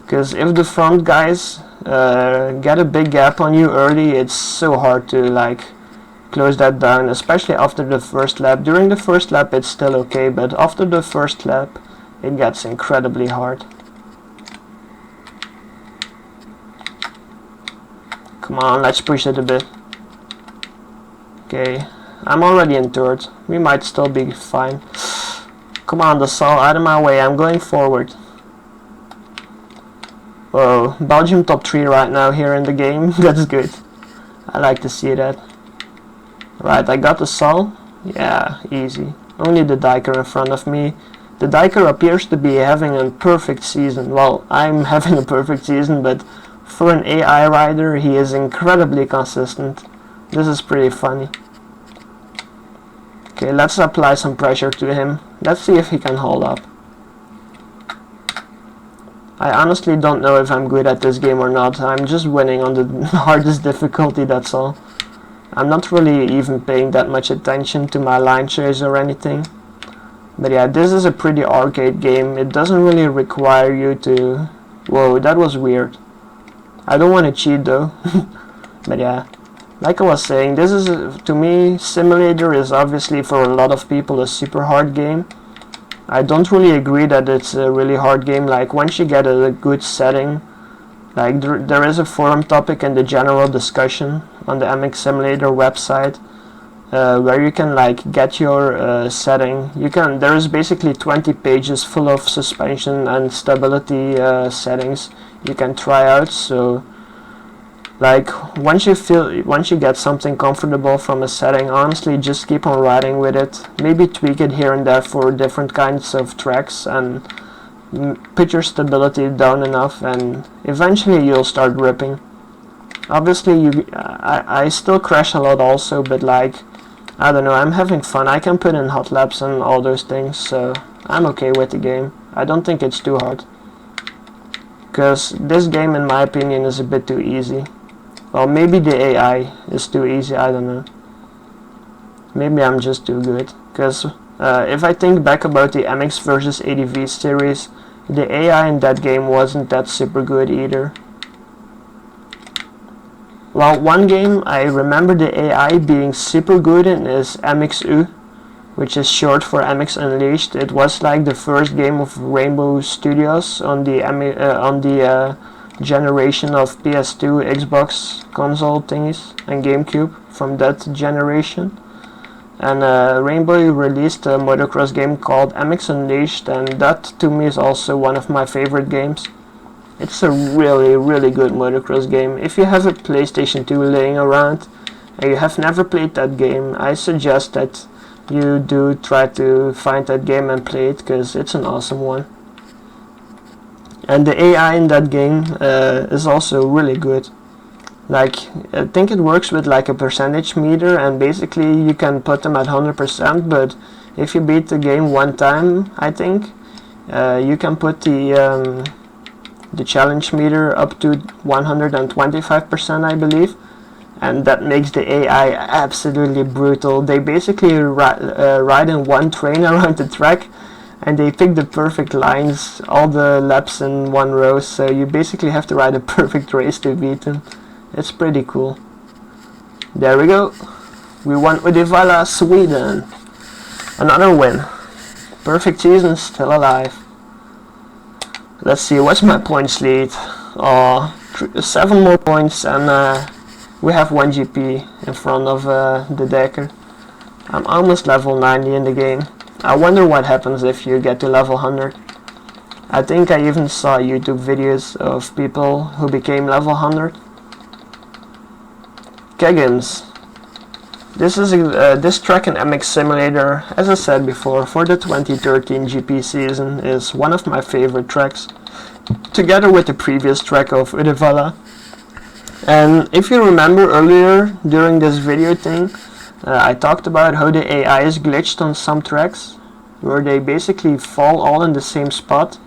Because if the front guys get a big gap on you early, it's so hard to like close that down, especially after the first lap. During the first lap it's still okay, but after the first lap it gets incredibly hard. Come on, let's push it a bit. Okay, I'm already in 3rd. We might still be fine. Come on, the saw, out of my way, I'm going forward. Whoa, Belgium top 3 right now here in the game. That's good. I like to see that. Right, I got the saw. Yeah, easy. Only the Diker in front of me. The Diker appears to be having a perfect season. Well, I'm having a perfect season, but for an AI rider, he is incredibly consistent. This is pretty funny. Okay, let's apply some pressure to him. Let's see if he can hold up. I honestly don't know if I'm good at this game or not. I'm just winning on the hardest difficulty, that's all. I'm not really even paying that much attention to my line chase or anything. But yeah, this is a pretty arcade game. It doesn't really require you to... Whoa, that was weird. I don't want to cheat though. But yeah, like I was saying, this is, to me, Simulator is obviously for a lot of people a super hard game. I don't really agree that it's a really hard game. Like, once you get a good setting, like there is a forum topic in the general discussion on the MX Simulator website where you can like get your setting. There is basically 20 pages full of suspension and stability settings you can try out. So like once you get something comfortable from a setting, honestly just keep on riding with it. Maybe tweak it here and there for different kinds of tracks and put your stability down enough, and eventually you'll start ripping. Obviously I still crash a lot also, but like I don't know, I'm having fun. I can put in hot laps and all those things, so I'm okay with the game. I don't think it's too hard, because this game in my opinion is a bit too easy. Well, maybe the AI is too easy, I don't know. Maybe I'm just too good, because if I think back about the MX vs ADV series, the AI in that game wasn't that super good either. Well, one game I remember the AI being super good in is MXU, which is short for MX Unleashed. It was like the first game of Rainbow Studios on the generation of PS2, Xbox console thingies, and GameCube from that generation. And Rainbow released a motocross game called MX Unleashed, and that to me is also one of my favorite games. It's a really, really good motocross game. If you have a PlayStation 2 laying around and you have never played that game, I suggest that you do try to find that game and play it, because it's an awesome one. And the AI in that game is also really good. Like, I think it works with like a percentage meter, and basically you can put them at 100%, but if you beat the game one time, I think, you can put the challenge meter up to 125%, I believe, and that makes the AI absolutely brutal. They basically ride in one train around the track, and they pick the perfect lines, all the laps in one row, so you basically have to ride a perfect race to beat them. It's pretty cool. There we go. We won Uddevalla, Sweden. Another win. Perfect season still alive. Let's see, what's my points lead? Oh, 7 more points, and we have 1 GP in front of the Decker. I'm almost level 90 in the game. I wonder what happens if you get to level 100. I think I even saw YouTube videos of people who became level 100. Keggins. This is this track in MX Simulator, as I said before, for the 2013 GP season is one of my favorite tracks, together with the previous track of Uddevalla. And if you remember earlier during this video thing, I talked about how the AI is glitched on some tracks, where they basically fall all in the same spot.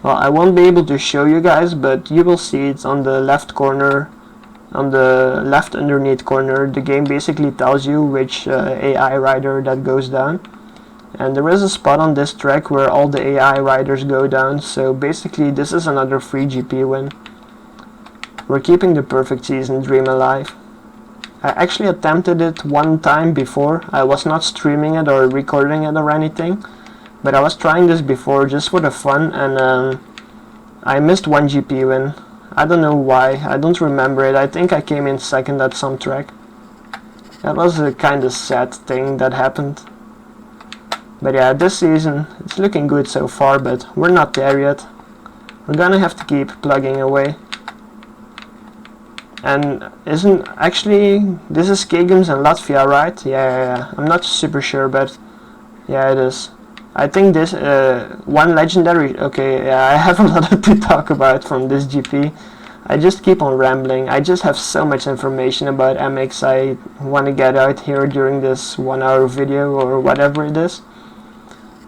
Well, I won't be able to show you guys, but you will see it on the left corner. On the left underneath corner, the game basically tells you which AI rider that goes down. And there is a spot on this track where all the AI riders go down, so basically this is another free GP win. We're keeping the perfect season dream alive. I actually attempted it one time before. I was not streaming it or recording it or anything, but I was trying this before just for the fun, and I missed 1 GP win. I don't know why, I don't remember it. I think I came in second at some track. That was a kind of sad thing that happened. But yeah, this season, it's looking good so far, but we're not there yet. We're gonna have to keep plugging away. And isn't, actually, this is K-Games in Latvia, right? Yeah, I'm not super sure, but yeah, it is. I think this one legendary. Okay, yeah, I have a lot to talk about from this GP. I just keep on rambling. I just have so much information about MX I want to get out here during this 1 hour video or whatever it is.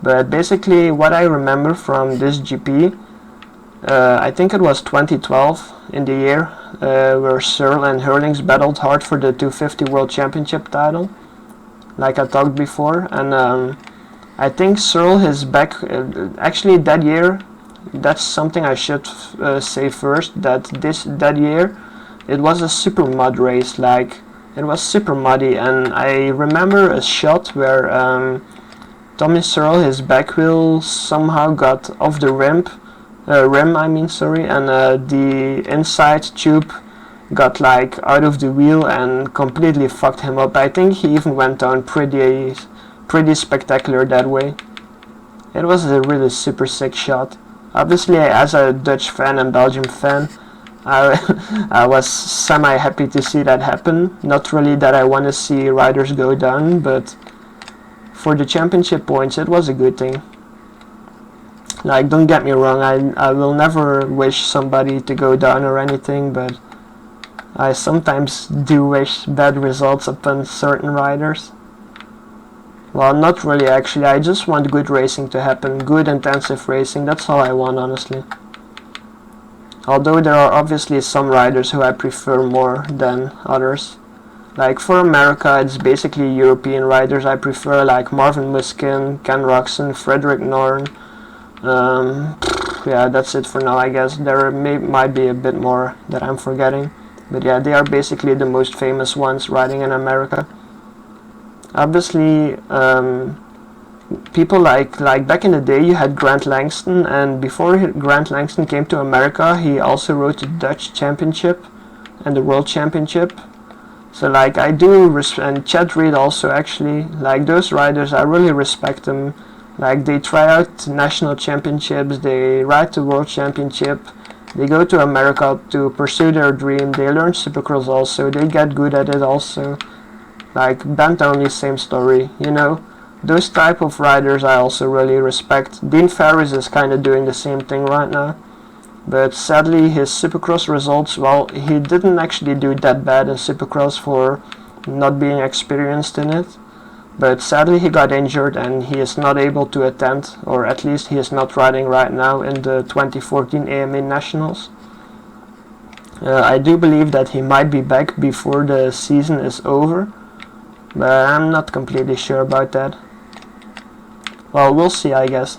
But basically, what I remember from this GP, I think it was 2012 in the year, where Searle and Hurlings battled hard for the 250 World Championship title, like I talked before, and I think Searle is back. Actually, that year, that's something I should say first. That year, it was a super mud race. Like, it was super muddy, and I remember a shot where Tommy Searle, his back wheel somehow got off the rim. And the inside tube got like out of the wheel and completely fucked him up. I think he even went down pretty spectacular that way. It was a really super sick shot. Obviously, as a Dutch fan and Belgium fan, I was semi-happy to see that happen. Not really that I want to see riders go down, but for the championship points, it was a good thing. Like, don't get me wrong, I will never wish somebody to go down or anything, but I sometimes do wish bad results upon certain riders. Well, not really actually, I just want good racing to happen, good intensive racing, that's all I want honestly. Although there are obviously some riders who I prefer more than others. Like for America, it's basically European riders I prefer, like Marvin Muskin, Ken Roczen, Frederick Norn. Yeah, that's it for now I guess. There might be a bit more that I'm forgetting. But yeah, they are basically the most famous ones riding in America. Obviously, people like back in the day you had Grant Langston, and before Grant Langston came to America, he also rode the Dutch Championship and the World Championship. So like I do, and Chad Reed also actually, like those riders, I really respect them. Like they try out national championships, they ride the World Championship, they go to America to pursue their dream, they learn Supercross also, they get good at it also. Like Bent Only, same story, you know. Those type of riders I also really respect. Dean Ferris is kind of doing the same thing right now. But sadly his Supercross results, well, he didn't actually do that bad in Supercross for not being experienced in it. But sadly he got injured and he is not able to attend, or at least he is not riding right now in the 2014 AMA Nationals. I do believe that he might be back before the season is over, but I'm not completely sure about that. Well, we'll see I guess.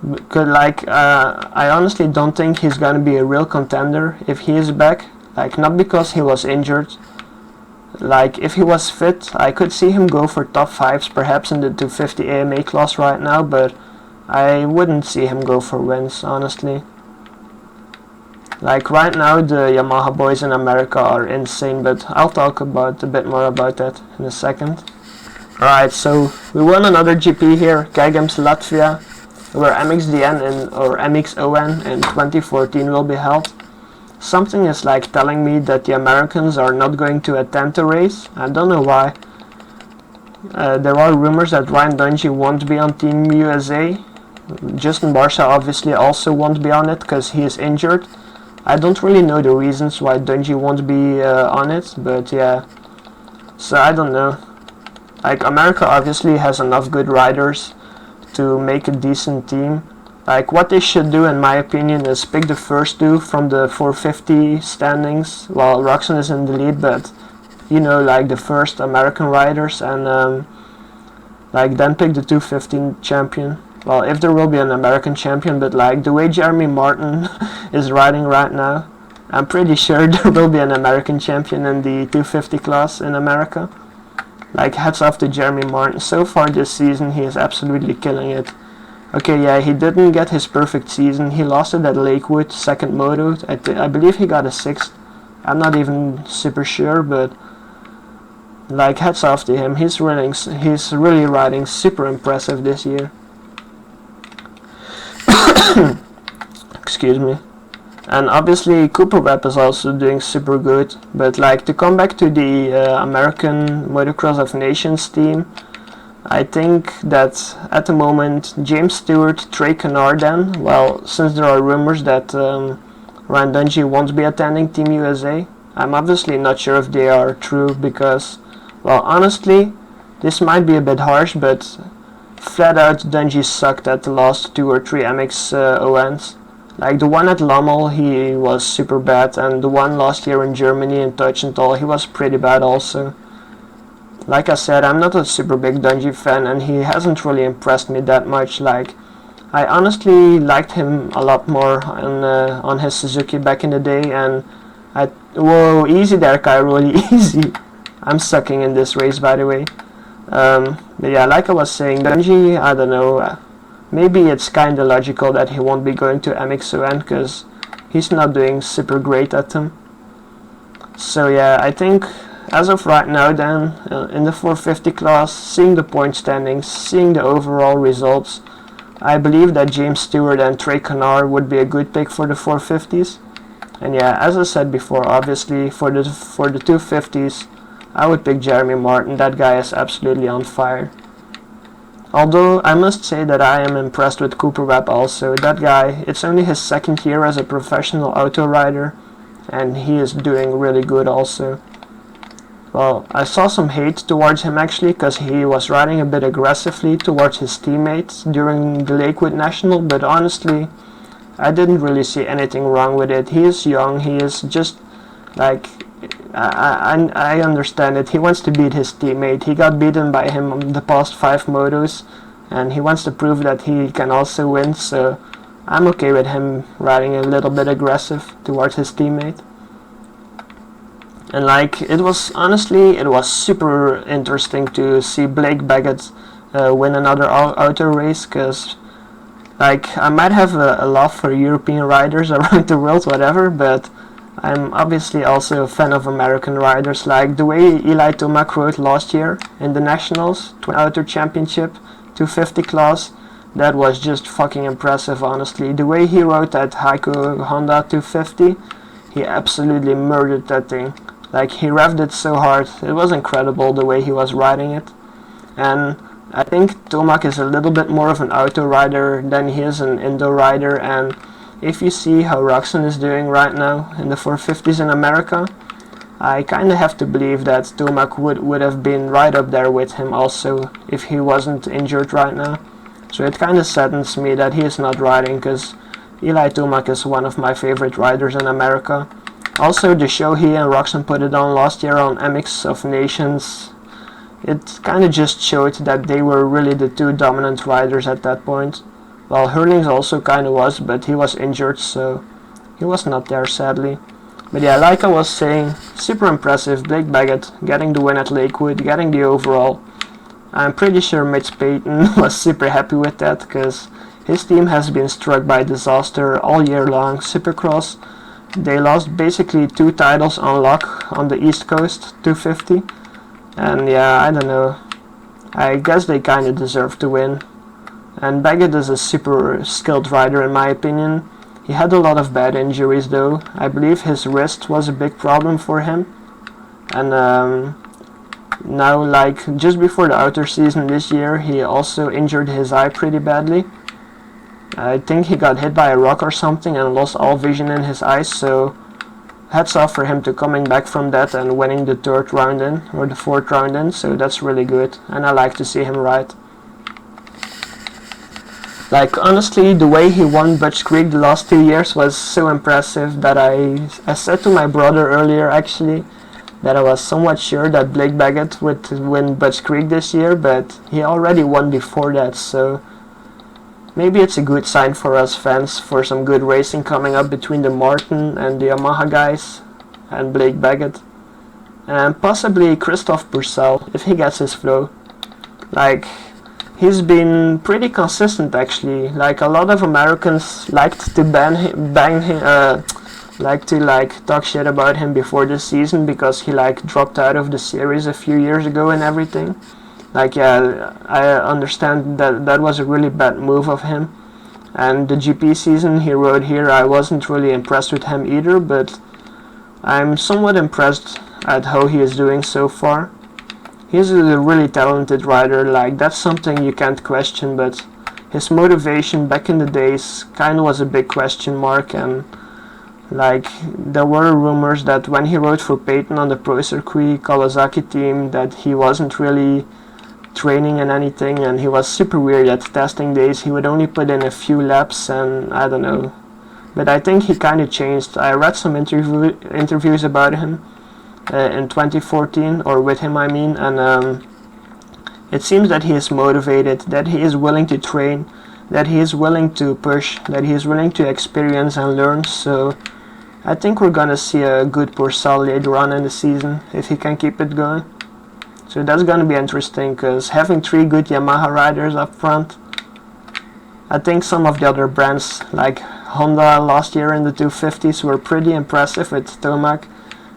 Because like, I honestly don't think he's gonna be a real contender if he is back. Like, not because he was injured. Like, if he was fit, I could see him go for top 5s perhaps in the 250 AMA class right now, but I wouldn't see him go for wins, honestly. Like right now the Yamaha boys in America are insane, but I'll talk about a bit more about that in a second. Alright, so we won another GP here, Kagame's Latvia, where MXDN or MXON in 2014 will be held. Something is like telling me that the Americans are not going to attend the race. I don't know why. There are rumors that Ryan Dungey won't be on Team USA. Justin Barcia obviously also won't be on it because he is injured. I don't really know the reasons why Dungey won't be on it, but yeah. So I don't know. Like, America obviously has enough good riders to make a decent team. Like, what they should do, in my opinion, is pick the first two from the 450 standings while Roxon is in the lead, but you know, like the first American riders, and like then pick the 215 champion. Well, if there will be an American champion, but like the way Jeremy Martin is riding right now, I'm pretty sure there will be an American champion in the 250 class in America. Like, hats off to Jeremy Martin. So far this season he is absolutely killing it. Okay, yeah, he didn't get his perfect season. He lost it at Lakewood, second moto. I believe he got a 6th. I'm not even super sure, but like, hats off to him. He's really riding super impressive this year. Excuse me. And obviously Cooper Webb is also doing super good, but like, to come back to the American Motocross of Nations team, I think that at the moment James Stewart, Trey Canard then, well, since there are rumors that Ryan Dungey won't be attending Team USA, I'm obviously not sure if they are true because, well, honestly, this might be a bit harsh, but flat out Dungey sucked at the last 2 or 3 MXONs. Like, the one at Lommel, he was super bad, and the one last year in Germany in Teutschenthal, he was pretty bad also. Like I said, I'm not a super big Dungey fan, and he hasn't really impressed me that much. Like, I honestly liked him a lot more on his Suzuki back in the day, and whoa, easy there, Kai, really easy. I'm sucking in this race, by the way. But yeah, like I was saying, Dungey, I don't know, maybe it's kinda logical that he won't be going to MXON, because he's not doing super great at them. So yeah, I think as of right now then, in the 450 class, seeing the point standings, seeing the overall results, I believe that James Stewart and Trey Canard would be a good pick for the 450s. And yeah, as I said before, obviously for the 250s, I would pick Jeremy Martin. That guy is absolutely on fire. Although I must say that I am impressed with Cooper Webb also. That guy, it's only his 2nd year as a professional auto rider, and he is doing really good also. Well, I saw some hate towards him actually, because he was riding a bit aggressively towards his teammates during the Lakewood National, but honestly, I didn't really see anything wrong with it. He is young, he is just like, I understand it. He wants to beat his teammate. He got beaten by him the past 5 motos, and he wants to prove that he can also win, so I'm okay with him riding a little bit aggressive towards his teammate. And like, it was super interesting to see Blake Baggett win another auto race, because like, I might have a love for European riders around the world, whatever, but I'm obviously also a fan of American riders. Like the way Eli Tomac rode last year in the Nationals, Auto Championship, 250 class, that was just fucking impressive, honestly. The way he rode that Heiko Honda 250, he absolutely murdered that thing. Like, he revved it so hard, it was incredible the way he was riding it. And I think Tomac is a little bit more of an auto rider than he is an Indo rider, and if you see how Roxon is doing right now in the 450s in America, I kinda have to believe that Tomac would have been right up there with him also if he wasn't injured right now. So it kinda saddens me that he is not riding, because Eli Tomac is one of my favorite riders in America. Also, the show he and Roxon put it on last year on MX of Nations, it kinda just showed that they were really the 2 dominant riders at that point. Well, Hurlings also kinda was, but he was injured, so he was not there, sadly. But yeah, like I was saying, super impressive. Blake Baggett getting the win at Lakewood, getting the overall. I'm pretty sure Mitch Payton was super happy with that, because his team has been struck by disaster all year long. Supercross They lost basically 2 titles on lock on the East Coast 250, and yeah, I don't know. I guess they kind of deserve to win. And Baggett is a super skilled rider in my opinion. He had a lot of bad injuries though. I believe his wrist was a big problem for him. And now, like just before the outer season this year, he also injured his eye pretty badly. I think he got hit by a rock or something and lost all vision in his eyes, so hats off for him to coming back from that and winning the 3rd round in, or the 4th round in, so that's really good, and I like to see him ride. Like, honestly, the way he won Butch Creek the last 2 years was so impressive that I said to my brother earlier, actually, that I was somewhat sure that Blake Baggett would win Butch Creek this year, but he already won before that, so maybe it's a good sign for us fans for some good racing coming up between the Martin and the Yamaha guys and Blake Baggett. And possibly Christophe Purcell, if he gets his flow. Like, he's been pretty consistent actually. Like, a lot of Americans liked to talk shit about him before the season because he like dropped out of the series a few years ago and everything. Like, yeah, I understand that that was a really bad move of him. And the GP season he rode here, I wasn't really impressed with him either, but I'm somewhat impressed at how he is doing so far. He's a really talented rider, like that's something you can't question, but his motivation back in the days kinda was a big question mark, and like there were rumors that when he rode for Peyton on the Pro Circuit Kawasaki team that he wasn't really training and anything, and he was super weird at testing days. He would only put in a few laps, and I don't know, but I think he kind of changed. I read some interviews about him in 2014, or with him I mean, and it seems that he is motivated, that he is willing to train, that he is willing to push, that he is willing to experience and learn. So I think we're gonna see a good Purcell later on in the season if he can keep it going. So that's gonna be interesting, because having 3 good Yamaha riders up front, I think some of the other brands like Honda last year in the 250s were pretty impressive with Tomac.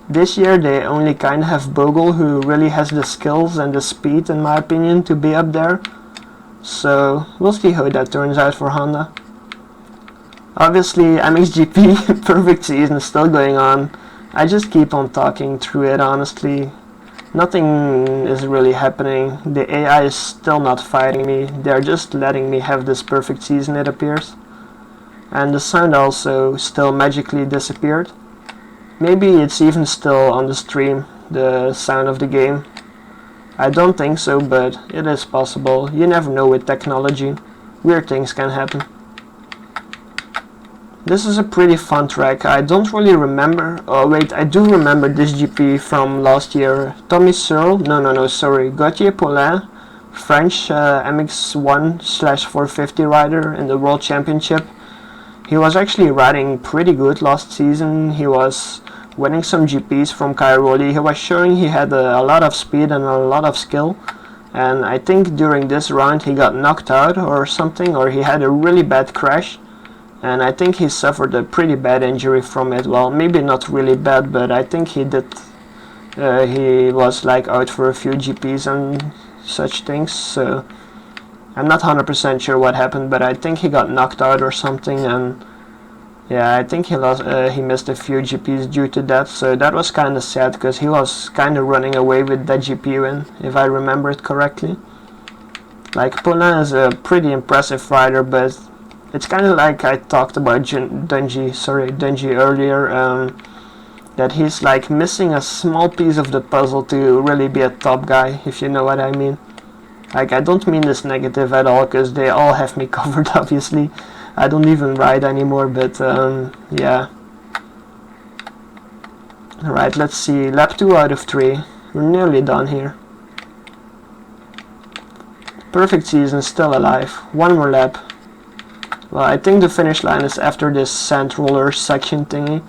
This year they only kind of have Bogle, who really has the skills and the speed in my opinion to be up there. So we'll see how that turns out for Honda. Obviously MXGP perfect season is still going on. I just keep on talking through it honestly. Nothing is really happening. The AI is still not fighting me. They're just letting me have this perfect season, it appears. And the sound also still magically disappeared. Maybe it's even still on the stream, the sound of the game. I don't think so, but it is possible. You never know with technology. Weird things can happen. This is a pretty fun track. I don't really remember. Oh wait, I do remember this GP from last year. Tommy Searle, sorry, Gauthier Paulin, French MX1/450 rider in the World Championship. He was actually riding pretty good last season. He was winning some GPs from Cairoli. He was showing he had a lot of speed and a lot of skill. And I think during this round he got knocked out or something, or he had a really bad crash. And I think he suffered a pretty bad injury from it. Well, maybe not really bad, but I think he did. He was like out for a few GPs and such things. So I'm not 100% sure what happened, but I think he got knocked out or something. And yeah, I think he missed a few GPs due to that. So that was kind of sad, because he was kind of running away with that GP win, if I remember it correctly. Like, Paulin is a pretty impressive rider, but it's kind of like I talked about Dungey earlier, that he's like missing a small piece of the puzzle to really be a top guy, if you know what I mean. Like, I don't mean this negative at all, because they all have me covered, obviously. I don't even ride anymore, but yeah. Alright, let's see. Lap 2 out of 3. We're nearly done here. Perfect season, still alive. One more lap. Well, I think the finish line is after this sand roller section thingy.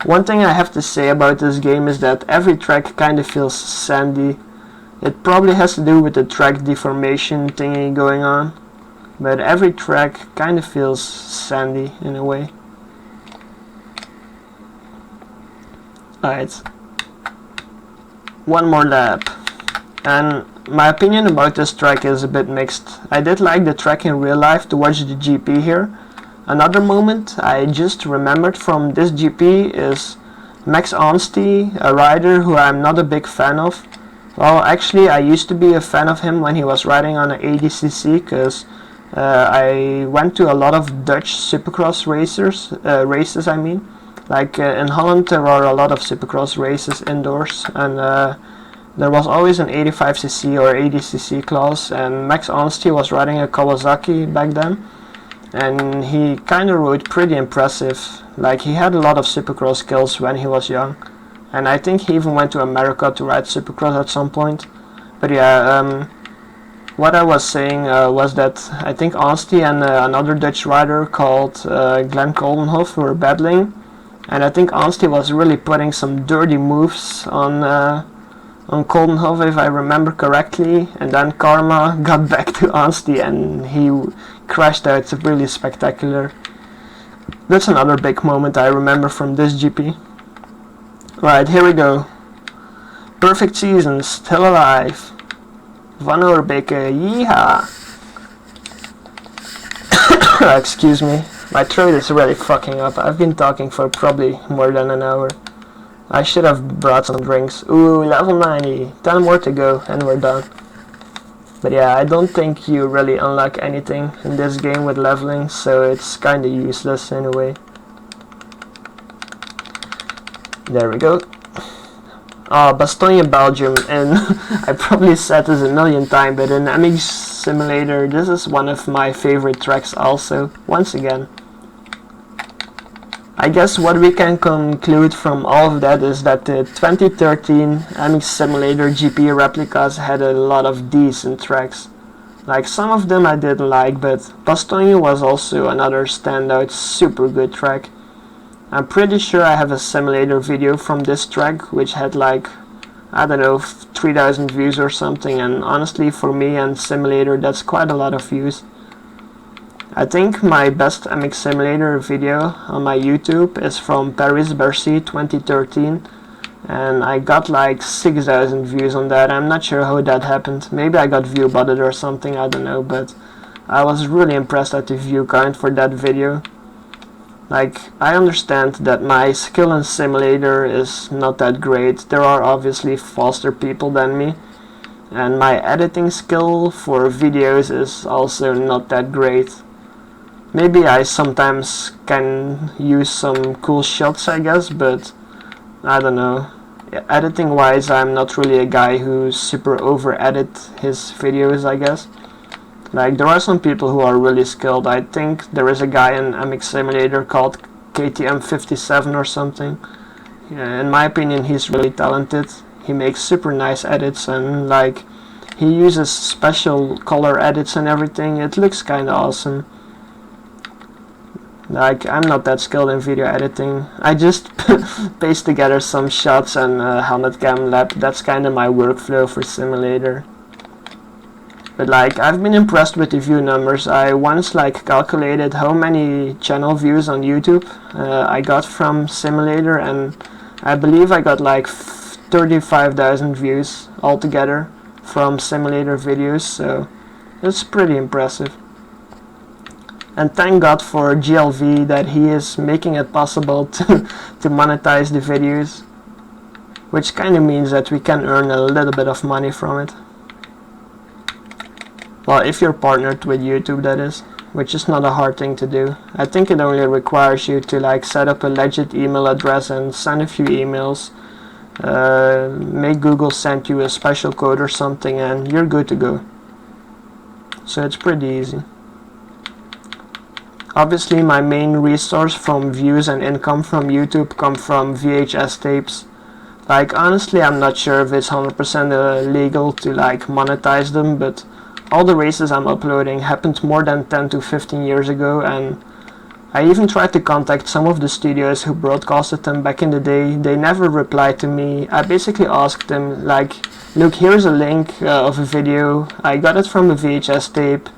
One thing I have to say about this game is that every track kind of feels sandy. It probably has to do with the track deformation thingy going on, but every track kind of feels sandy in a way. Alright, one more lap, and my opinion about this track is a bit mixed. I did like the track in real life to watch the GP here. Another moment I just remembered from this GP is Max Honesty, a rider who I'm not a big fan of. Well, actually I used to be a fan of him when he was riding on an 80cc, because I went to a lot of Dutch Supercross races. I mean, like in Holland there are a lot of Supercross races indoors, and there was always an 85cc or 80cc class, and Max Honesty was riding a Kawasaki back then, and he kinda rode pretty impressive. Like, he had a lot of Supercross skills when he was young, and I think he even went to America to ride Supercross at some point. But yeah, what I was saying was that I think Honesty and another Dutch rider called Glenn Koldenhoff were battling, and I think Honesty was really putting some dirty moves on Koldenhoff, if I remember correctly, and then Karma got back to Honesty and he crashed out really spectacular. That's another big moment I remember from this GP. Right, here we go. Perfect season, still alive. Van Oorbeke, yeehaw! Excuse me, my throat is really fucking up. I've been talking for probably more than an hour. I should have brought some drinks. Ooh, level 90. 10 more to go and we're done. But yeah, I don't think you really unlock anything in this game with leveling, so it's kinda useless anyway. There we go. Bastogne, Belgium, and I probably said this a million times, but in MX Simulator, this is one of my favorite tracks also, once again. I guess what we can conclude from all of that is that the 2013 MX Simulator GP replicas had a lot of decent tracks. Like, some of them I didn't like, but Bastogne was also another standout super good track. I'm pretty sure I have a simulator video from this track, which had like, I don't know, 3,000 views or something, and honestly for me and simulator that's quite a lot of views. I think my best MX Simulator video on my YouTube is from Paris-Bercy 2013, and I got like 6,000 views on that. I'm not sure how that happened. Maybe I got view botted or something, I don't know, but I was really impressed at the view count for that video. Like, I understand that my skill in simulator is not that great. There are obviously faster people than me, and my editing skill for videos is also not that great. Maybe I sometimes can use some cool shots, I guess, but I don't know. Editing wise, I'm not really a guy who super over edit his videos, I guess. Like, there are some people who are really skilled. I think there is a guy in MX Simulator called KTM57 or something. Yeah, in my opinion, he's really talented. He makes super nice edits, and like, he uses special color edits and everything. It looks kinda awesome. Like, I'm not that skilled in video editing. I just paste together some shots and helmet cam lab. That's kinda my workflow for simulator. But like, I've been impressed with the view numbers. I once like calculated how many channel views on YouTube I got from simulator, and I believe I got like 35,000 views altogether from simulator videos, so it's pretty impressive. And thank God for GLV that he is making it possible to monetize the videos, which kind of means that we can earn a little bit of money from it. Well, if you're partnered with YouTube, that is, which is not a hard thing to do. I think it only requires you to like set up a legit email address and send a few emails, make Google send you a special code or something, and you're good to go. So it's pretty easy. Obviously, my main resource from views and income from YouTube come from VHS tapes. Like, honestly, I'm not sure if it's 100% legal to like monetize them, but all the races I'm uploading happened more than 10 to 15 years ago, and I even tried to contact some of the studios who broadcasted them back in the day. They never replied to me. I basically asked them, like, look, here's a link of a video. I got it from a VHS tape.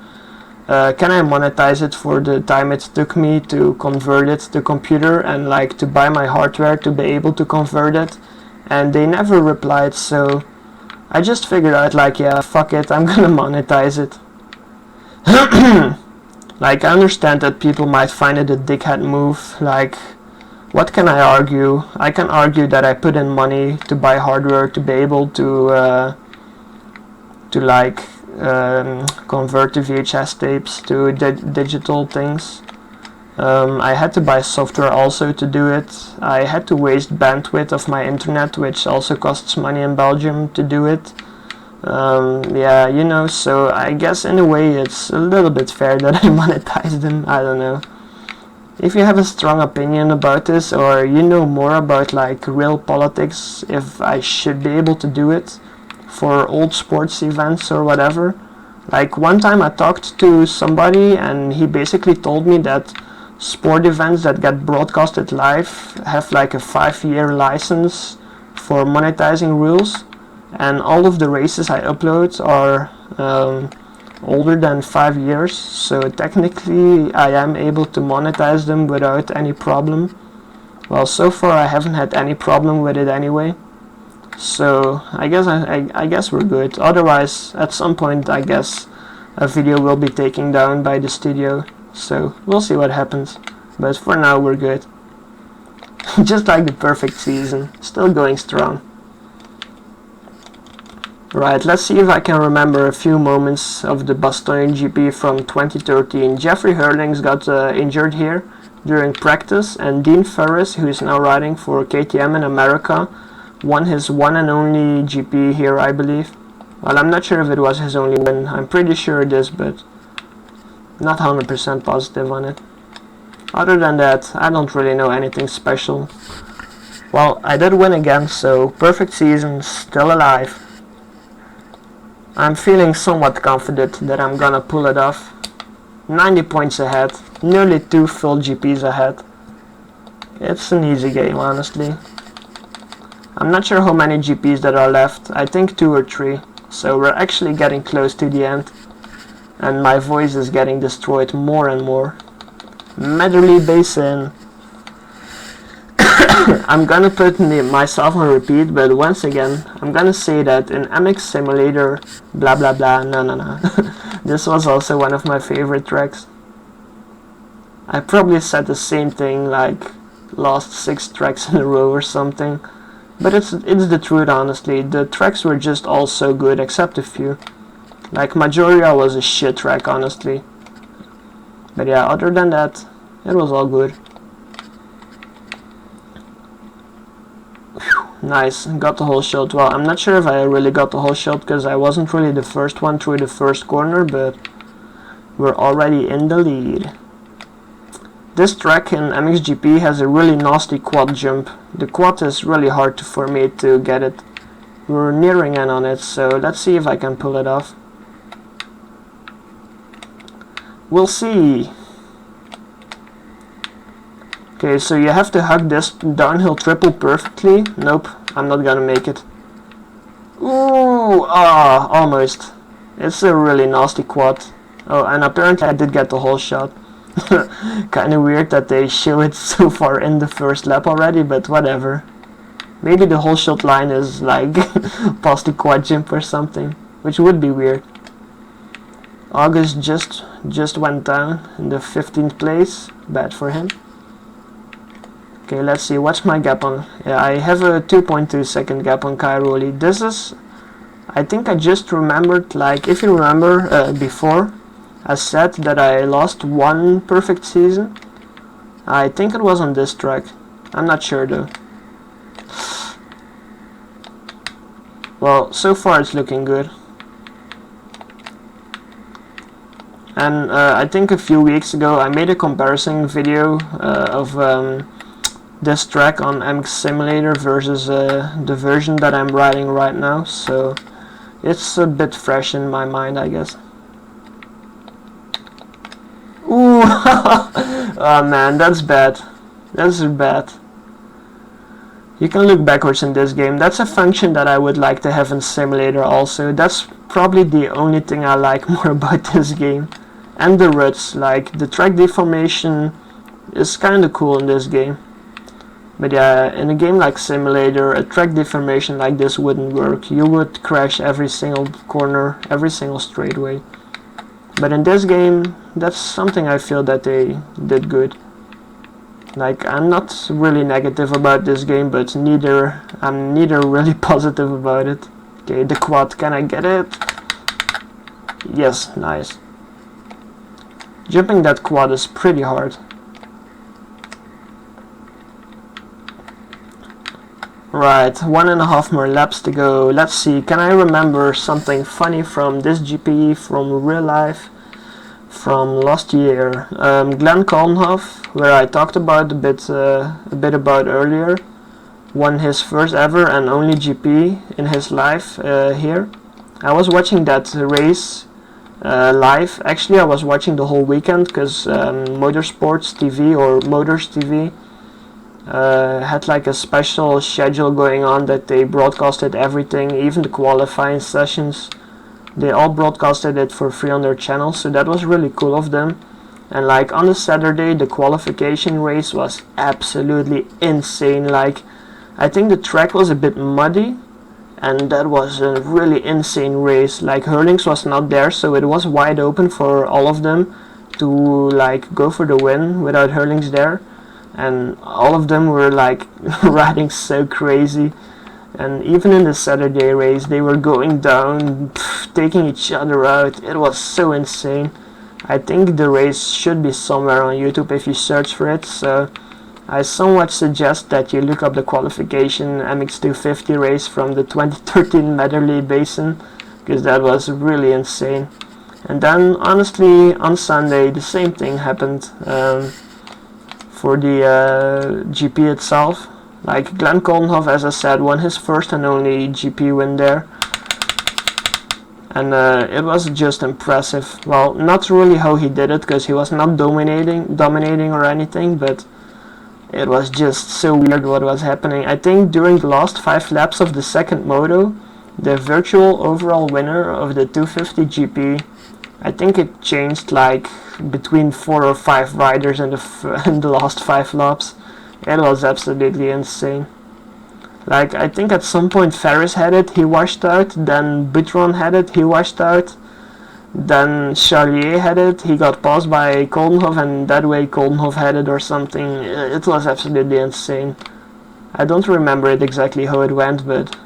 can I monetize it for the time it took me to convert it to computer and like to buy my hardware to be able to convert it? And they never replied, so I just figured out like, yeah, fuck it, I'm gonna monetize it. Like, I understand that people might find it a dickhead move. Like, what can I argue? I can argue that I put in money to buy hardware to be able to like convert the VHS tapes to digital things. I had to buy software also to do it. I had to waste bandwidth of my internet, which also costs money in Belgium to do it. Yeah, you know, so I guess in a way it's a little bit fair that I monetize them. I don't know. If you have a strong opinion about this, or you know more about like real politics, if I should be able to do it for old sports events or whatever. Like one time I talked to somebody and he basically told me that sport events that get broadcasted live have like a 5-year license for monetizing rules, and all of the races I upload are older than 5 years, so technically I am able to monetize them without any problem. Well, so far I haven't had any problem with it anyway, so I guess we're good. Otherwise, at some point I guess a video will be taken down by the studio, so we'll see what happens, but for now we're good. Just like the Pefect season, still going strong. Right, let's see if I can remember a few moments of the Bastogne GP from 2013. Jeffrey Hurlings got injured here during practice, and Dean Ferris, who is now riding for KTM in America, won his one and only GP here, I believe. Well, I'm not sure if it was his only win. I'm pretty sure it is, but not 100% positive on it. Other than that, I don't really know anything special. Well, I did win again, so Pefect season still alive. I'm feeling somewhat confident that I'm gonna pull it off. 90 points ahead, nearly 2 full GPs ahead. It's an easy game, honestly. I'm not sure how many GPs there are left, I think 2 or 3, so we're actually getting close to the end. And my voice is getting destroyed more and more. Medley Basin. I'm gonna put myself on repeat, but once again, I'm gonna say that in MX Simulator, blah blah blah, no. This was also one of my favorite tracks. I probably said the same thing like last 6 tracks in a row or something, but it's the truth, honestly. The tracks were just all so good, except a few. Like Majoria was a shit track, honestly. But yeah, other than that, it was all good. Nice, got the whole shot. Well, I'm not sure if I really got the whole shot because I wasn't really the first one through the first corner, but we're already in the lead. This track in MXGP has a really nasty quad jump. The quad is really hard for me to get it. We're nearing in on it, so let's see if I can pull it off. We'll see. Okay, so you have to hug this downhill triple perfectly. Nope, I'm not gonna make it. Ooh, almost. It's a really nasty quad. Oh, and apparently I did get the whole shot. Kinda weird that they show it so far in the first lap already, but whatever. Maybe the whole shot line is like past the quad jump or something, which would be weird. August just went down in the 15th place. Bad for him. Okay, let's see, what's my gap on? Yeah, I have a 2.2 second gap on Cairoli. This is, I think I just remembered, like, if you remember before, I said that I lost one Pefect season. I think it was on this track. I'm not sure though. Well, so far it's looking good. And I think a few weeks ago I made a comparison video of this track on MX Simulator versus the version that I'm riding right now, so it's a bit fresh in my mind, I guess. Ooh, oh man, that's bad. That's bad. You can look backwards in this game. That's a function that I would like to have in Simulator also. That's probably the only thing I like more about this game. and the ruts, like the track deformation is kinda cool in this game. But yeah, in a game like Simulator, a track deformation like this wouldn't work. You would crash every single corner, every single straightaway. But in this game, that's something I feel that they did good. Like, I'm not really negative about this game, but I'm neither really positive about it. Okay, the quad, can I get it? Yes, nice. Jumping that quad is pretty hard. Right, 1.5 more laps to go. Let's see, can I remember something funny from this GP, from real life, from last year? Glenn Kolnhoff, where I talked about a bit about earlier, won his first ever and only GP in his life here. I was watching that race live. Actually, I was watching the whole weekend because Motorsports TV or Motors TV had like a special schedule going on that they broadcasted everything, even the qualifying sessions. They all broadcasted it for free on their channel, so that was really cool of them. And like on the Saturday, the qualification race was absolutely insane. Like, I think the track was a bit muddy, and that was a really insane race. Like, Hurlings was not there, so it was wide open for all of them to like go for the win without Hurlings there. And all of them were like riding so crazy, and even in the Saturday race they were going down, taking each other out. It was so insane. I think the race should be somewhere on YouTube if you search for it, so I somewhat suggest that you look up the qualification MX250 race from the 2013 Medley Basin, because that was really insane. And then honestly on Sunday the same thing happened. For the GP itself, like Glenn Kolnhoff, as I said, won his first and only GP win there, and it was just impressive. Well, not really how he did it, because he was not dominating or anything, but it was just so weird what was happening. I think during the last 5 laps of the second moto, the virtual overall winner of the 250 GP, I think it changed like between 4 or 5 riders in the last 5 laps. It was absolutely insane. Like, I think at some point Ferris had it, he washed out, then Butron had it, he washed out, then Charlier had it, he got passed by Kolnhoff, and that way Kolnhoff had it or something. It was absolutely insane. I don't remember it exactly how it went, but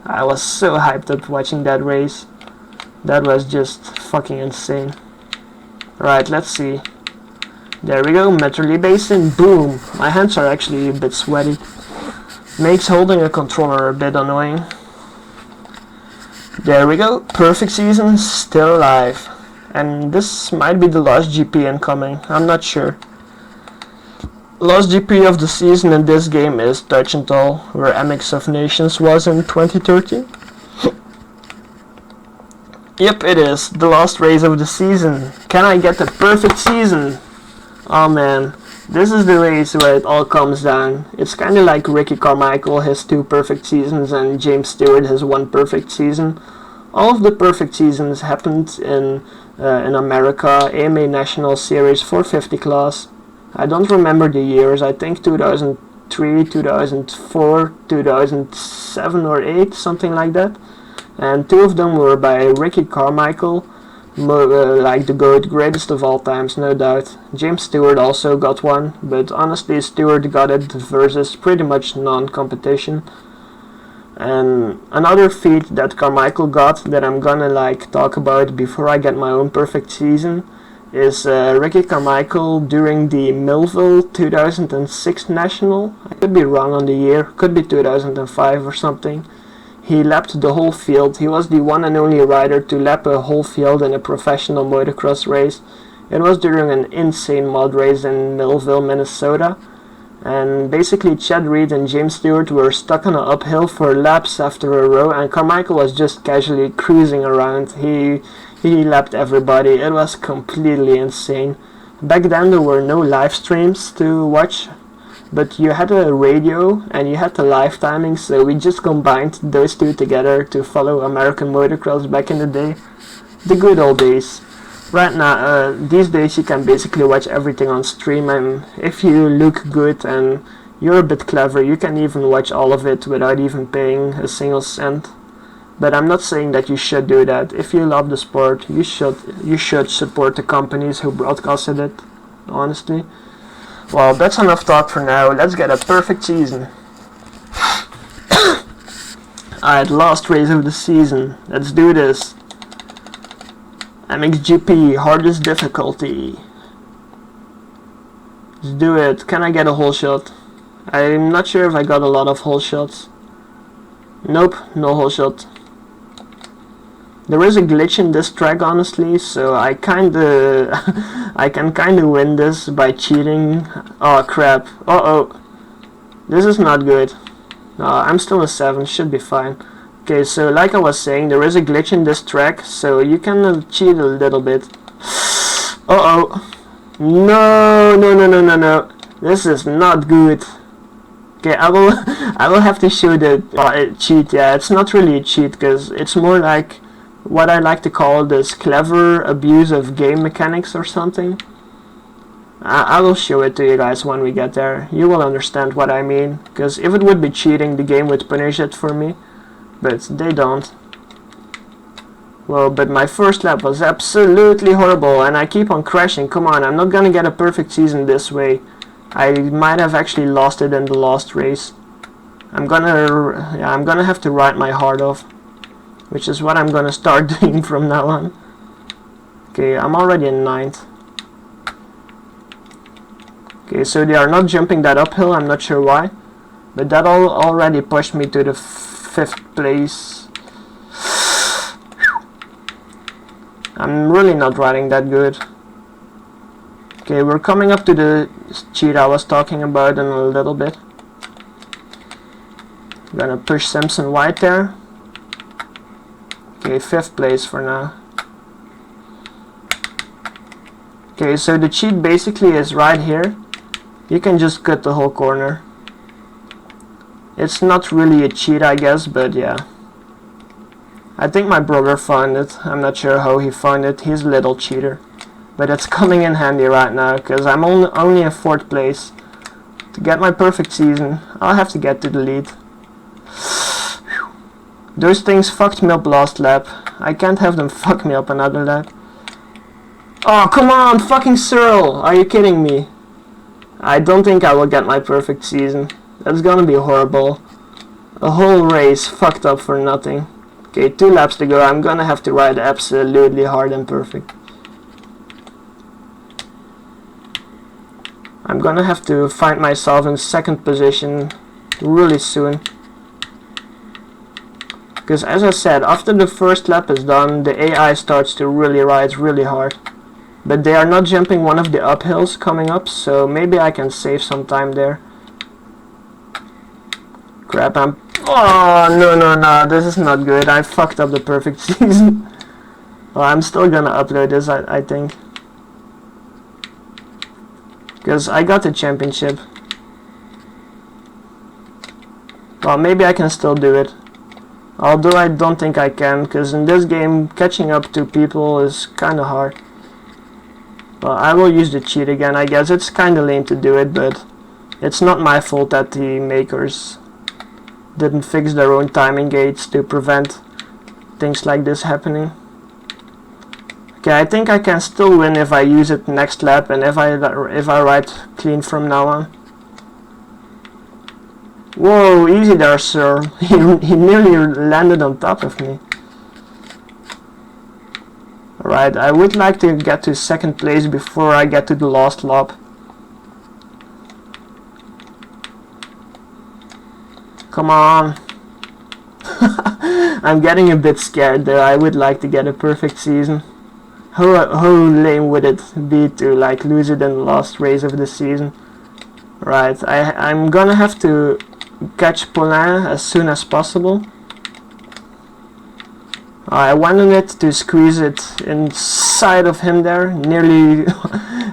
I was so hyped up watching that race. That was just fucking insane. Right, let's see. There we go, Medley Basin, boom! My hands are actually a bit sweaty. Makes holding a controller a bit annoying. There we go, perfect season, still alive. And this might be the last GP incoming, I'm not sure. Last GP of the season in this game is Tuchenthal, where MX of Nations was in 2013. Yep, it is. The last race of the season. Can I get the perfect season? Oh man, this is the race where it all comes down. It's kinda like Ricky Carmichael has 2 perfect seasons and James Stewart has 1 perfect season. All of the perfect seasons happened in America, AMA National Series 450 class. I don't remember the years, I think 2003, 2004, 2007 or 8, something like that. And 2 of them were by Ricky Carmichael, like the GOAT, greatest of all times, no doubt. James Stewart also got 1, but honestly Stewart got it versus pretty much non-competition. And another feat that Carmichael got that I'm gonna like talk about before I get my own perfect season is Ricky Carmichael during the Millville 2006 National. I could be wrong on the year, could be 2005 or something. He lapped the whole field. He was the one and only rider to lap a whole field in a professional motocross race. It was during an insane mod race in Millville, Minnesota. And basically Chad Reed and James Stewart were stuck on an uphill for laps after a row, and Carmichael was just casually cruising around. He lapped everybody. It was completely insane. Back then there were no live streams to watch, but you had a radio and you had the live timing, so we just combined those 2 together to follow American motocross back in the day. The good old days. Right now, these days you can basically watch everything on stream, and if you look good and you're a bit clever, you can even watch all of it without even paying a single cent. But I'm not saying that you should do that. If you love the sport, you should support the companies who broadcasted it, honestly. Well, that's enough talk for now. Let's get a perfect season. Alright, last race of the season. Let's do this. MXGP, hardest difficulty. Let's do it. Can I get a hole shot? I'm not sure if I got a lot of hole shots. Nope, no hole shot. There is a glitch in this track, honestly, so I can kinda win this by cheating. Oh crap. Uh-oh. This is not good. I'm still a 7, should be fine. Okay, so like I was saying, there is a glitch in this track, so you can cheat a little bit. Uh-oh. No, no, no, no, no, no. This is not good. Okay, I will have to show the cheat. Yeah, it's not really a cheat, because it's more like what I like to call this clever abuse of game mechanics or something. I will show it to you guys when we get there. You will understand what I mean, because if it would be cheating, the game would punish it for me, but they don't. Well, but my first lap was absolutely horrible, and I keep on crashing. Come on, I'm not gonna get a perfect season this way. I might have actually lost it in the last race. I'm gonna have to ride my heart off, which is what I'm gonna start doing from now on. Okay, I'm already in 9th. Okay, so they are not jumping that uphill, I'm not sure why, but that already pushed me to the 5th place. I'm really not riding that good. Okay, we're coming up to the cheat I was talking about in a little bit. I'm gonna push Simpson White there. Okay, 5th place for now. Okay, so the cheat basically is right here. You can just cut the whole corner. It's not really a cheat, I guess, but yeah. I think my brother found it. I'm not sure how he found it. He's a little cheater. But it's coming in handy right now, because I'm only in 4th place. To get my perfect season, I'll have to get to the lead. Those things fucked me up last lap. I can't have them fuck me up another lap. Oh, come on, fucking Cyril! Are you kidding me? I don't think I will get my perfect season. That's gonna be horrible. A whole race fucked up for nothing. Okay, 2 laps to go. I'm gonna have to ride absolutely hard and perfect. I'm gonna have to find myself in 2nd position really soon. Because as I said, after the first lap is done, the AI starts to really ride really hard. But they are not jumping one of the uphills coming up, so maybe I can save some time there. Crap, oh, no, no, no, this is not good. I fucked up the perfect season. Well, I'm still gonna upload this, I think. Because I got the championship. Well, maybe I can still do it. Although I don't think I can, because in this game, catching up to people is kinda hard. Well, I will use the cheat again, I guess. It's kinda lame to do it, but it's not my fault that the makers didn't fix their own timing gates to prevent things like this happening. Okay, I think I can still win if I use it next lap and if I ride clean from now on. Whoa, easy there, sir. He nearly landed on top of me. Alright, I would like to get to 2nd place before I get to the last lap. Come on. I'm getting a bit scared there. I would like to get a perfect season. How lame would it be to like lose it in the last race of the season? Right, I'm gonna have to catch Paulin as soon as possible. I wanted it to squeeze it inside of him there.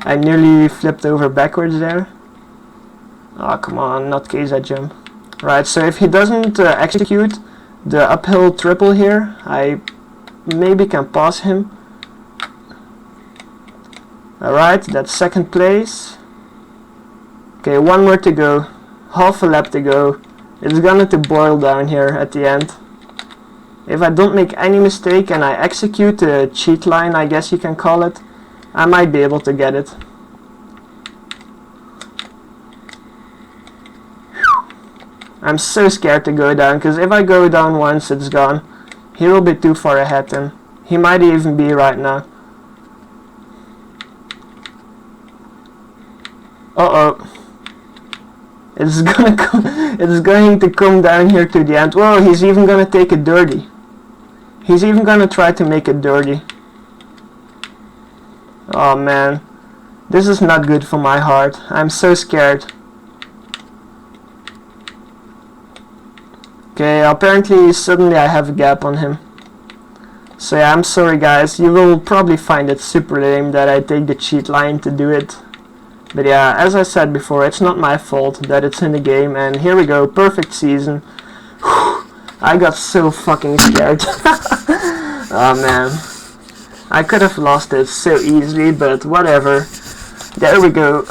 I nearly flipped over backwards there. Oh, come on, not Keza jump. Right, so if he doesn't execute the uphill triple here, I maybe can pass him. Alright, that's second place. Okay, one more to go. Half a lap to go. It's gonna to boil down here at the end. If I don't make any mistake and I execute the cheat line, I guess you can call it, I might be able to get it. I'm so scared to go down, because if I go down once, it's gone. He will be too far ahead and he might even be right now. Uh-oh. It's going to come down here to the end. Whoa, he's even gonna take it dirty. He's even gonna try to make it dirty. Oh man. This is not good for my heart. I'm so scared. Okay, apparently suddenly I have a gap on him. So yeah, I'm sorry guys. You will probably find it super lame that I take the cheat line to do it. But yeah, as I said before, it's not my fault that it's in the game. And here we go, perfect season. I got so fucking scared. Oh man. I could have lost it so easily, but whatever. There we go.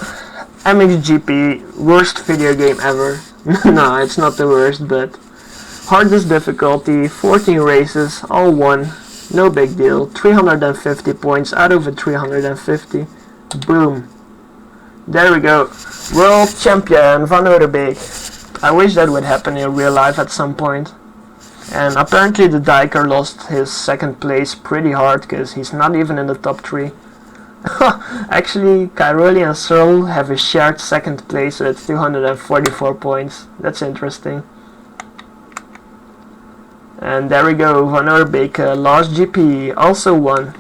MXGP, worst video game ever. No, it's not the worst, but hardest difficulty, 14 races, all won. No big deal. 350 points out of a 350. Boom. There we go. World champion Van Oudbeek. I wish that would happen in real life at some point. And apparently the Diker lost his second place pretty hard, because he's not even in the top 3. Actually, Kyroli and Searle have a shared second place with 244 points. That's interesting. And there we go, Van Oudbeek, last GP, also won.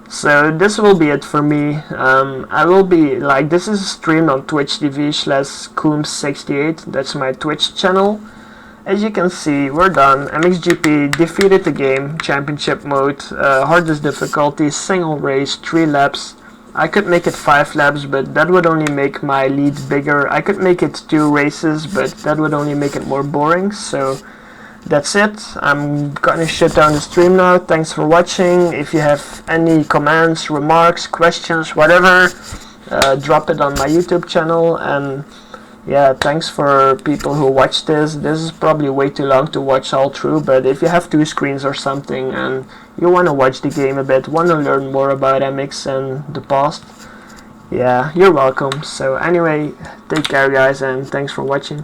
So this will be it for me. I will be, this is streamed on Twitch TV/Coombs68, that's my Twitch channel. As you can see, we're done. MXGP defeated the game, championship mode, hardest difficulty, single race, 3 laps. I could make it 5 laps, but that would only make my lead bigger. I could make it 2 races, but that would only make it more boring, so that's it. I'm gonna shut down the stream now. Thanks for watching. If you have any comments, remarks, questions, whatever, drop it on my YouTube channel. And yeah, thanks for people who watch this. This is probably way too long to watch all through, but if you have 2 screens or something and you want to watch the game a bit, want to learn more about MX and the past, yeah, you're welcome. So anyway, take care guys, and thanks for watching.